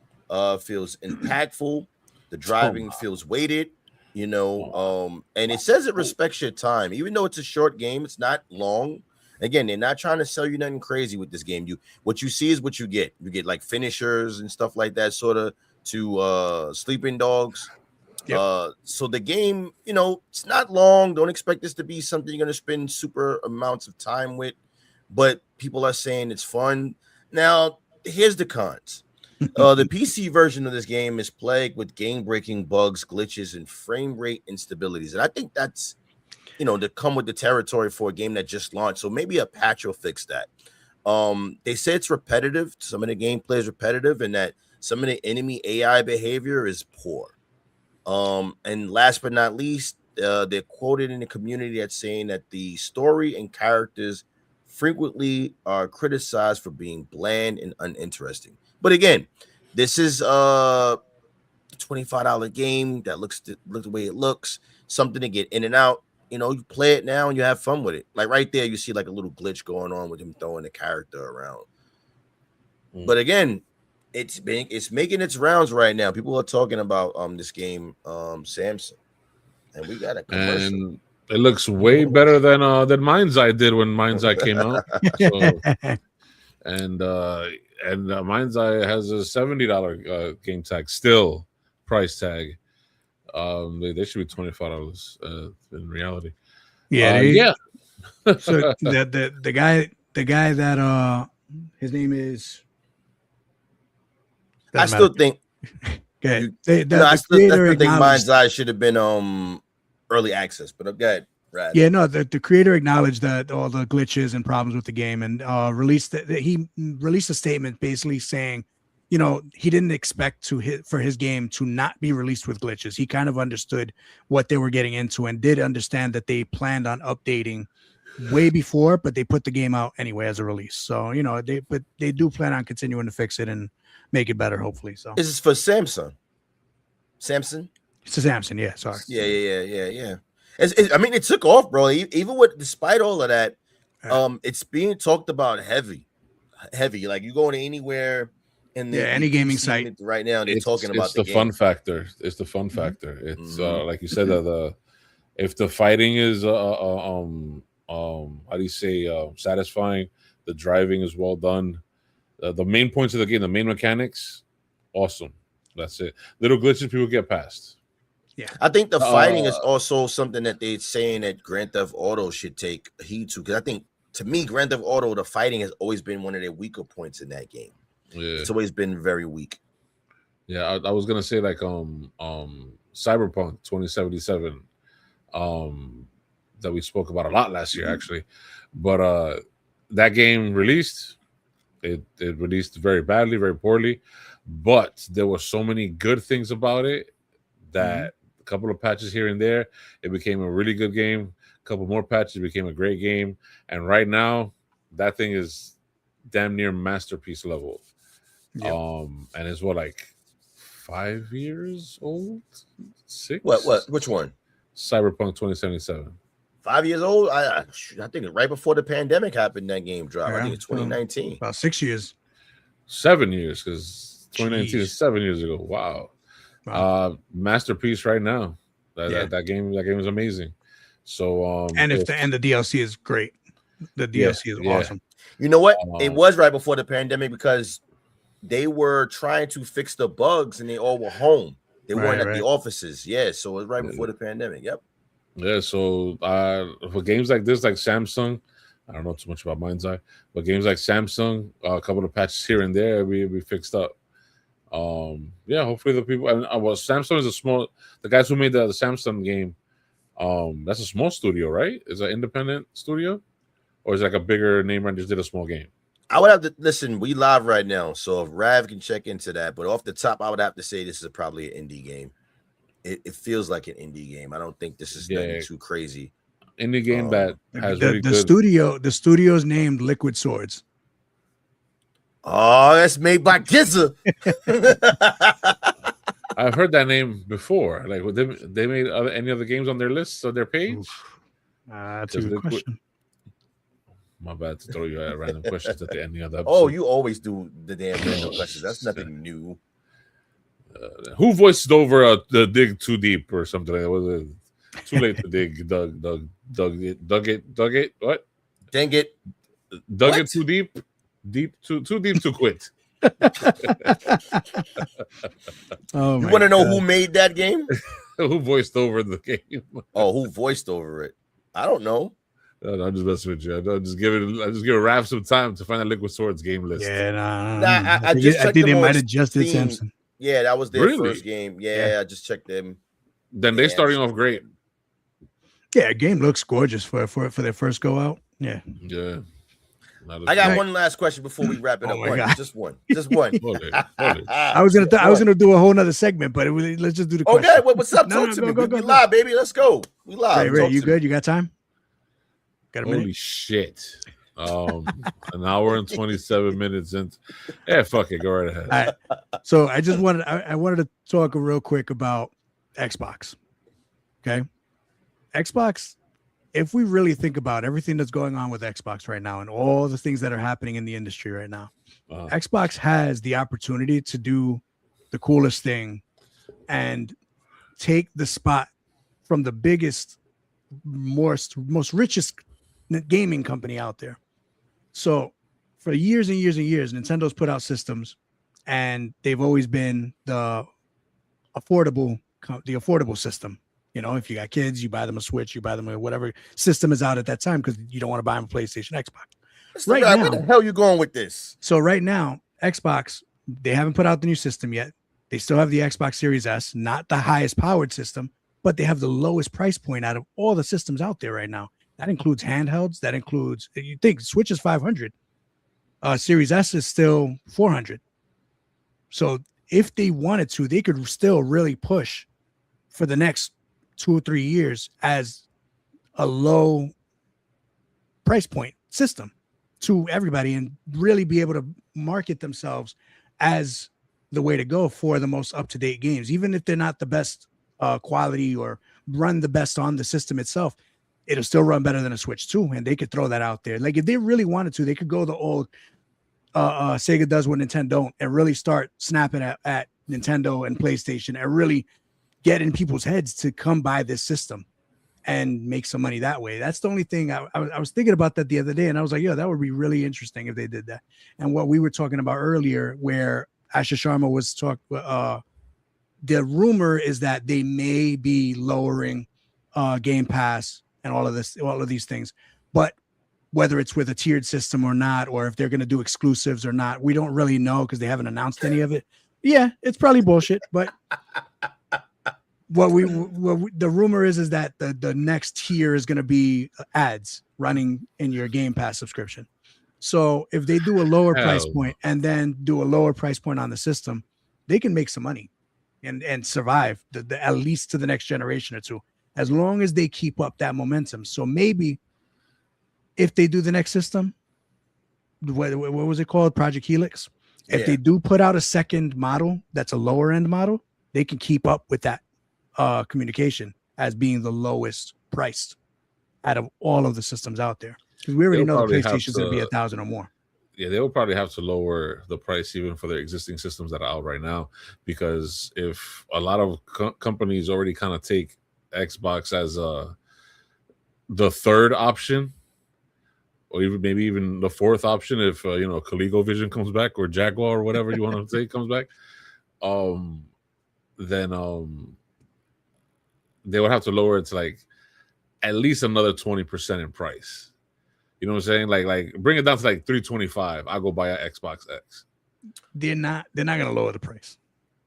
feels impactful. The driving feels weighted. You know, and it says it respects your time, even though it's a short game. It's not long. Again, they're not trying to sell you nothing crazy with this game. What you see is what you get. You get like finishers and stuff like that, sort of to sleeping dogs. Yep. So the game, it's not long. Don't expect this to be something you're going to spend super amounts of time with, but people are saying it's fun. Now, here's the cons. The PC version of this game is plagued with game-breaking bugs, glitches, and frame rate instabilities. And I think that's, to come with the territory for a game that just launched. So maybe a patch will fix that. They say it's repetitive. Some of the gameplay is repetitive and that some of the enemy AI behavior is poor. And last but not least, they're quoted in the community that's saying that the story and characters frequently are criticized for being bland and uninteresting. But again, this is a $25 game that looks the way it looks, something to get in and out. You play it now and you have fun with it. Like right there, you see like a little glitch going on with him throwing the character around. But again, it's making its rounds right now. People are talking about this game, Samson, and we got a commercial. And it looks way better than MindsEye did when MindsEye came out. And MindsEye has a $70 game tag, still price tag. They should be $25 in reality. Yeah. So the guy that his name is. I still think. Okay. I still think MindsEye should have been early access, but I'm good. Right. Yeah, no, the creator acknowledged that all the glitches and problems with the game and he released a statement basically saying, he didn't expect for his game to not be released with glitches. He kind of understood what they were getting into and did understand that they planned on updating way before, but they put the game out anyway as a release. So, they do plan on continuing to fix it and make it better, hopefully. So this is for Samson. Samson? It's a Samson, yeah. Sorry. Yeah. It took off, bro. Even despite all of that, it's being talked about heavy. Like you going anywhere in any gaming site right now, they're talking about the fun factor. It's the fun factor. It's like you said that if the fighting is how do you say satisfying, the driving is well done. The main points of the game, the main mechanics, awesome. That's it. Little glitches people get past. Yeah. I think the fighting is also something that they're saying that Grand Theft Auto should take heed to, because I think, to me, Grand Theft Auto, the fighting has always been one of their weaker points in that game. Yeah. It's always been very weak. Yeah, I was gonna say like Cyberpunk 2077, that we spoke about a lot last year actually, but that game released. It released very badly, very poorly, but there were so many good things about it that a couple of patches here and there, it became a really good game. A couple more patches, became a great game, and right now that thing is damn near masterpiece level. Yep. And it's what, like 5 years old? 6? What? Which one? Cyberpunk 2077. 5 years old? I think right before the pandemic happened, that game dropped. I think it's 2019. About 6 years. 7 years, because 2019 is 7 years ago. Wow. Masterpiece right now. That game is amazing. So and the DLC is great. The DLC is awesome. You know what? It was right before the pandemic because they were trying to fix the bugs and they all were home. They weren't at the offices. Yeah, so it was right before the pandemic. Yep. Yeah, so for games like this, like Samsung, I don't know too much about MindsEye, but games like Samsung, a couple of patches here and there, we fixed up. Yeah, hopefully the people. Samsung is the guys who made the Samsung game. That's a small studio, right? Is it an independent studio, or is it like a bigger name and just did a small game? I would have to listen. We live right now, so if Rav can check into that. But off the top, I would have to say this is probably an indie game. It feels like an indie game. I don't think this is nothing too crazy. Indie game that has the studio's named Liquid Swords. Oh, that's made by GZA. I've heard that name before. Like, they made any other games on their list on their page? That's a good question. My bad to throw you at random questions at the end of the episode. Oh, you always do the damn random questions. That's nothing new. Who voiced over the dig too deep or something like that? Was it too late to dig? Dug it. What? Dang it. Dug it too deep. Too deep to quit. Oh, you want to know who made that game? Who voiced over the game? Oh, who voiced over it? I don't know. No, I'm just messing with you. I'm just giving Raph some time to find a Liquid Swords game list. Yeah, I think they might have just did Samson. Yeah, that was their first game. Yeah, I just checked them. Then they're starting off great. Yeah, game looks gorgeous for their first go out. Yeah. Yeah. I got one last question before we wrap it up. Just one. I was gonna do a whole nother segment, but let's just do the question. Okay, what's up? Talk to me. We live, baby. Let's go. We live. Ray, you good? You got time? Got a minute? Holy shit. An hour and 27 minutes into fuck it, go right ahead. All right. So I wanted to talk real quick about Xbox. Okay. Xbox, if we really think about everything that's going on with Xbox right now and all the things that are happening in the industry right now, Xbox has the opportunity to do the coolest thing and take the spot from the biggest, most richest gaming company out there. So for years and years and years, Nintendo's put out systems and they've always been the affordable system. You know, if you got kids, you buy them a Switch, you buy them a whatever system is out at that time because you don't want to buy them a PlayStation, Xbox. Right now, where the hell are you going with this? So right now, Xbox, they haven't put out the new system yet. They still have the Xbox Series S, not the highest powered system, but they have the lowest price point out of all the systems out there right now. That includes handhelds. That includes, you think Switch is 500. Series S is still 400. So if they wanted to, they could still really push for the next 2 or 3 years as a low price point system to everybody and really be able to market themselves as the way to go for the most up-to-date games, even if they're not the best quality or run the best on the system itself. It'll still run better than a Switch 2, and they could throw that out there. Like if they really wanted to, they could go the old Sega does what Nintendo don't and really start snapping at Nintendo and PlayStation and really get in people's heads to come buy this system and make some money that way. That's the only thing I was thinking about that the other day, and I was like, yeah, that would be really interesting if they did that. And what we were talking about earlier, where Asha Sharma was the rumor is that they may be lowering Game Pass and all of these things, but whether it's with a tiered system or not, or if they're going to do exclusives or not, we don't really know because they haven't announced any of it. Yeah, it's probably bullshit, but the rumor is that the next tier is going to be ads running in your Game Pass subscription. So if they do a lower price point and then do a lower price point on the system, they can make some money and survive at least to the next generation or two, as long as they keep up that momentum. So maybe if they do the next system, what was it called? Project Helix. If they do put out a second model that's a lower end model, they can keep up with that communication as being the lowest priced out of all of the systems out there. Because we already know the PlayStation is going to be 1,000 or more. Yeah, they will probably have to lower the price even for their existing systems that are out right now, because if a lot of companies already kind of take Xbox as the third option, or even maybe even the fourth option if ColecoVision comes back, or Jaguar or whatever you want to say comes back, then they would have to lower it to like at least another 20% in price. You know what I'm saying? Like bring it down to like $325. I'll go buy an Xbox X. They're not gonna lower the price.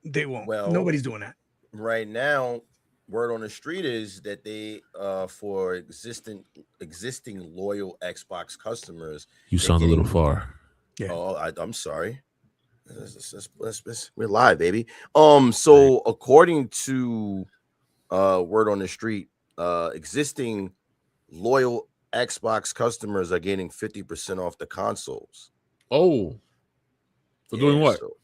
They won't. Well, nobody's doing that. Right now, word on the street is that they for existing loyal Xbox customers. You sound a little far. Yeah. Oh, I'm sorry. We're live, baby. So according to word on the street, existing loyal Xbox customers are getting 50% off the consoles. Oh, for doing what? So,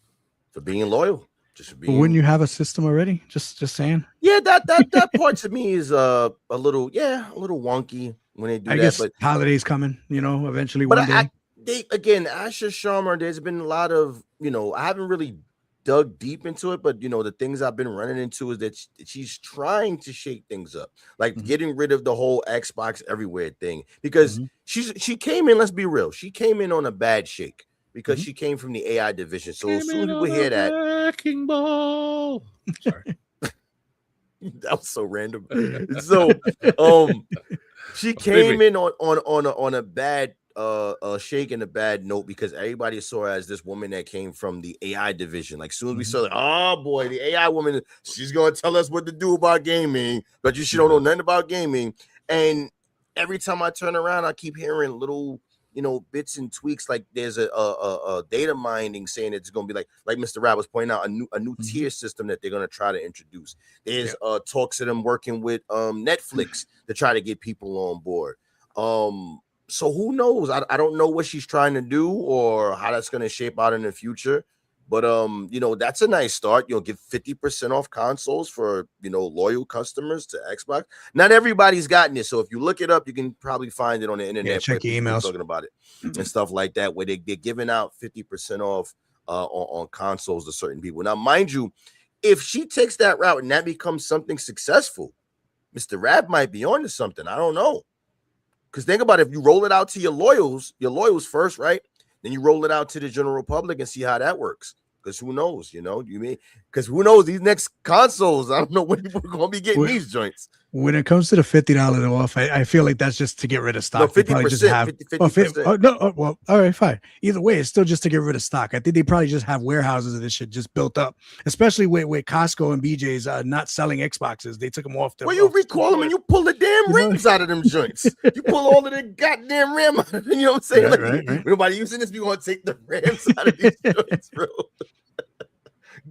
for being loyal. Just for being... But wouldn't you have a system already? Just saying. Yeah, that part to me is a little wonky when they do that. Guess but holidays coming, eventually one day. Asher Sharma, there's been a lot of, I haven't really dug deep into it, but the things I've been running into is that she's trying to shake things up, like getting rid of the whole Xbox everywhere thing, because she came in, let's be real, she came in on a bad shake because she came from the AI division. So as soon as we hear that, ball. Sorry. That was so random. So she came in on a bad shake and a bad note, because everybody saw her as this woman that came from the AI division. Like soon as we saw that, oh boy, the AI woman, she's gonna tell us what to do about gaming, but she don't know nothing about gaming. And every time I turn around, I keep hearing little bits and tweaks, like there's a data mining saying it's gonna be like Mr. Rab was pointing out, a new tier system that they're gonna try to introduce. There's talks of them working with Netflix to try to get people on board. So who knows? I don't know what she's trying to do or how that's going to shape out in the future. But that's a nice start. You'll give 50% off consoles for loyal customers to Xbox. Not everybody's gotten this, so if you look it up, you can probably find it on the internet. Check your emails, talking about it and stuff like that, where they're giving out 50% off on consoles to certain people. Now, mind you, if she takes that route and that becomes something successful, Mr. Rab might be onto something. I don't know. Because think about it, if you roll it out to your loyals first, right? Then you roll it out to the general public and see how that works. Because who knows, because who knows these next consoles? I don't know when we're going to be getting these joints. When it comes to the $50 off, I feel like that's just to get rid of stock. No, 50%. 50%. Well, all right, fine. Either way, it's still just to get rid of stock. I think they probably just have warehouses of this shit just built up, especially with Costco and BJ's not selling Xboxes. They took them off. Well, you recall them and you pull the damn rims out of them joints. You pull all of the goddamn rim out of them. You know what I'm saying? Right. Nobody using this. We want to take the rims out of these joints, bro.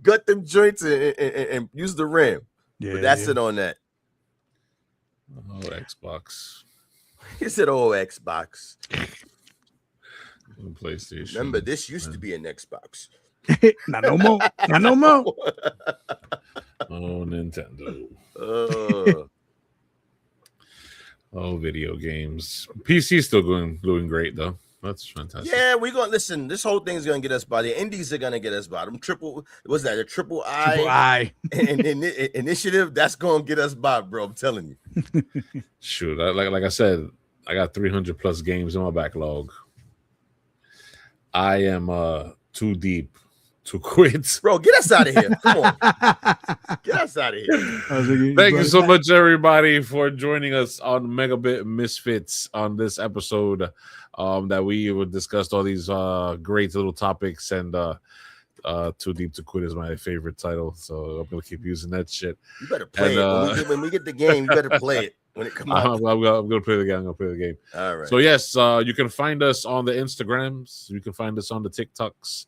Gut them joints and use the rim. Yeah, but that's it on that. Oh, Xbox. He said, "Oh, Xbox." PlayStation. Remember, this used to be an Xbox. Not no more. Not no more. Oh, Nintendo. Video games. PC still doing great though. That's fantastic. Yeah, we're gonna listen. This whole thing's gonna get us by. The indies are gonna get us by. Them what's that? The triple I and initiative. That's gonna get us by, bro. I'm telling you. Shoot, like I said, I got 300 plus games in my backlog. I am too deep to quit. Bro, get us out of here. Come on. Get us out of here. Thank you so much, everybody, for joining us on MegaBit Misfits on this episode that we would discuss all these great little topics, and Too Deep to Quit is my favorite title, so I'm going to keep using that shit. You better play it. When we get the game, you better play it when it comes out. I'm going to play the game. I'm going to play the game. All right. So, yes, you can find us on the Instagrams. You can find us on the TikToks.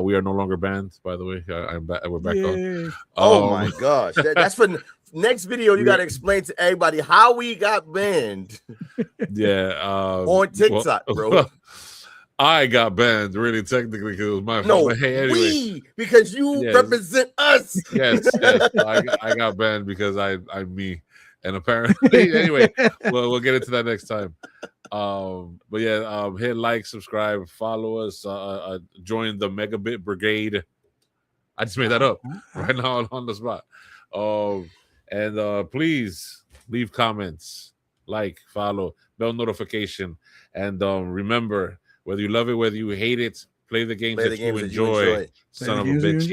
We are no longer banned, by the way. I'm back. We're back on. Oh my gosh, that's for next video. You got to explain to everybody how we got banned. Yeah, on TikTok, bro. I got banned, really, technically, because it was my fault. No, but hey, anyway, because you represent us. Yes, I got banned because I'm me, and apparently, anyway, we'll get into that next time. But yeah, hit like, subscribe, follow us, join the MegaBit Brigade. I just made that up right now on the spot. And please leave comments, like, follow, bell notification, and remember, whether you love it, whether you hate it, play the games that you enjoy. Son of a bitch,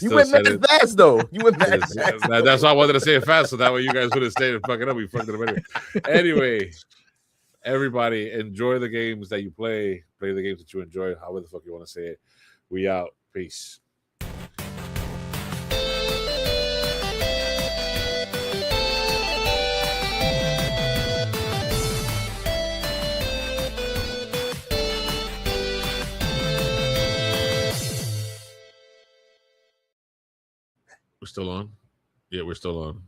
you went mad fast though. You went mad fast. That's why I wanted to say it fast, so that way you guys would have stayed and fuck it up. We fucked it up anyway. Everybody, enjoy the games that you play. Play the games that you enjoy. However the fuck you want to say it. We out. Peace. We're still on? Yeah, we're still on.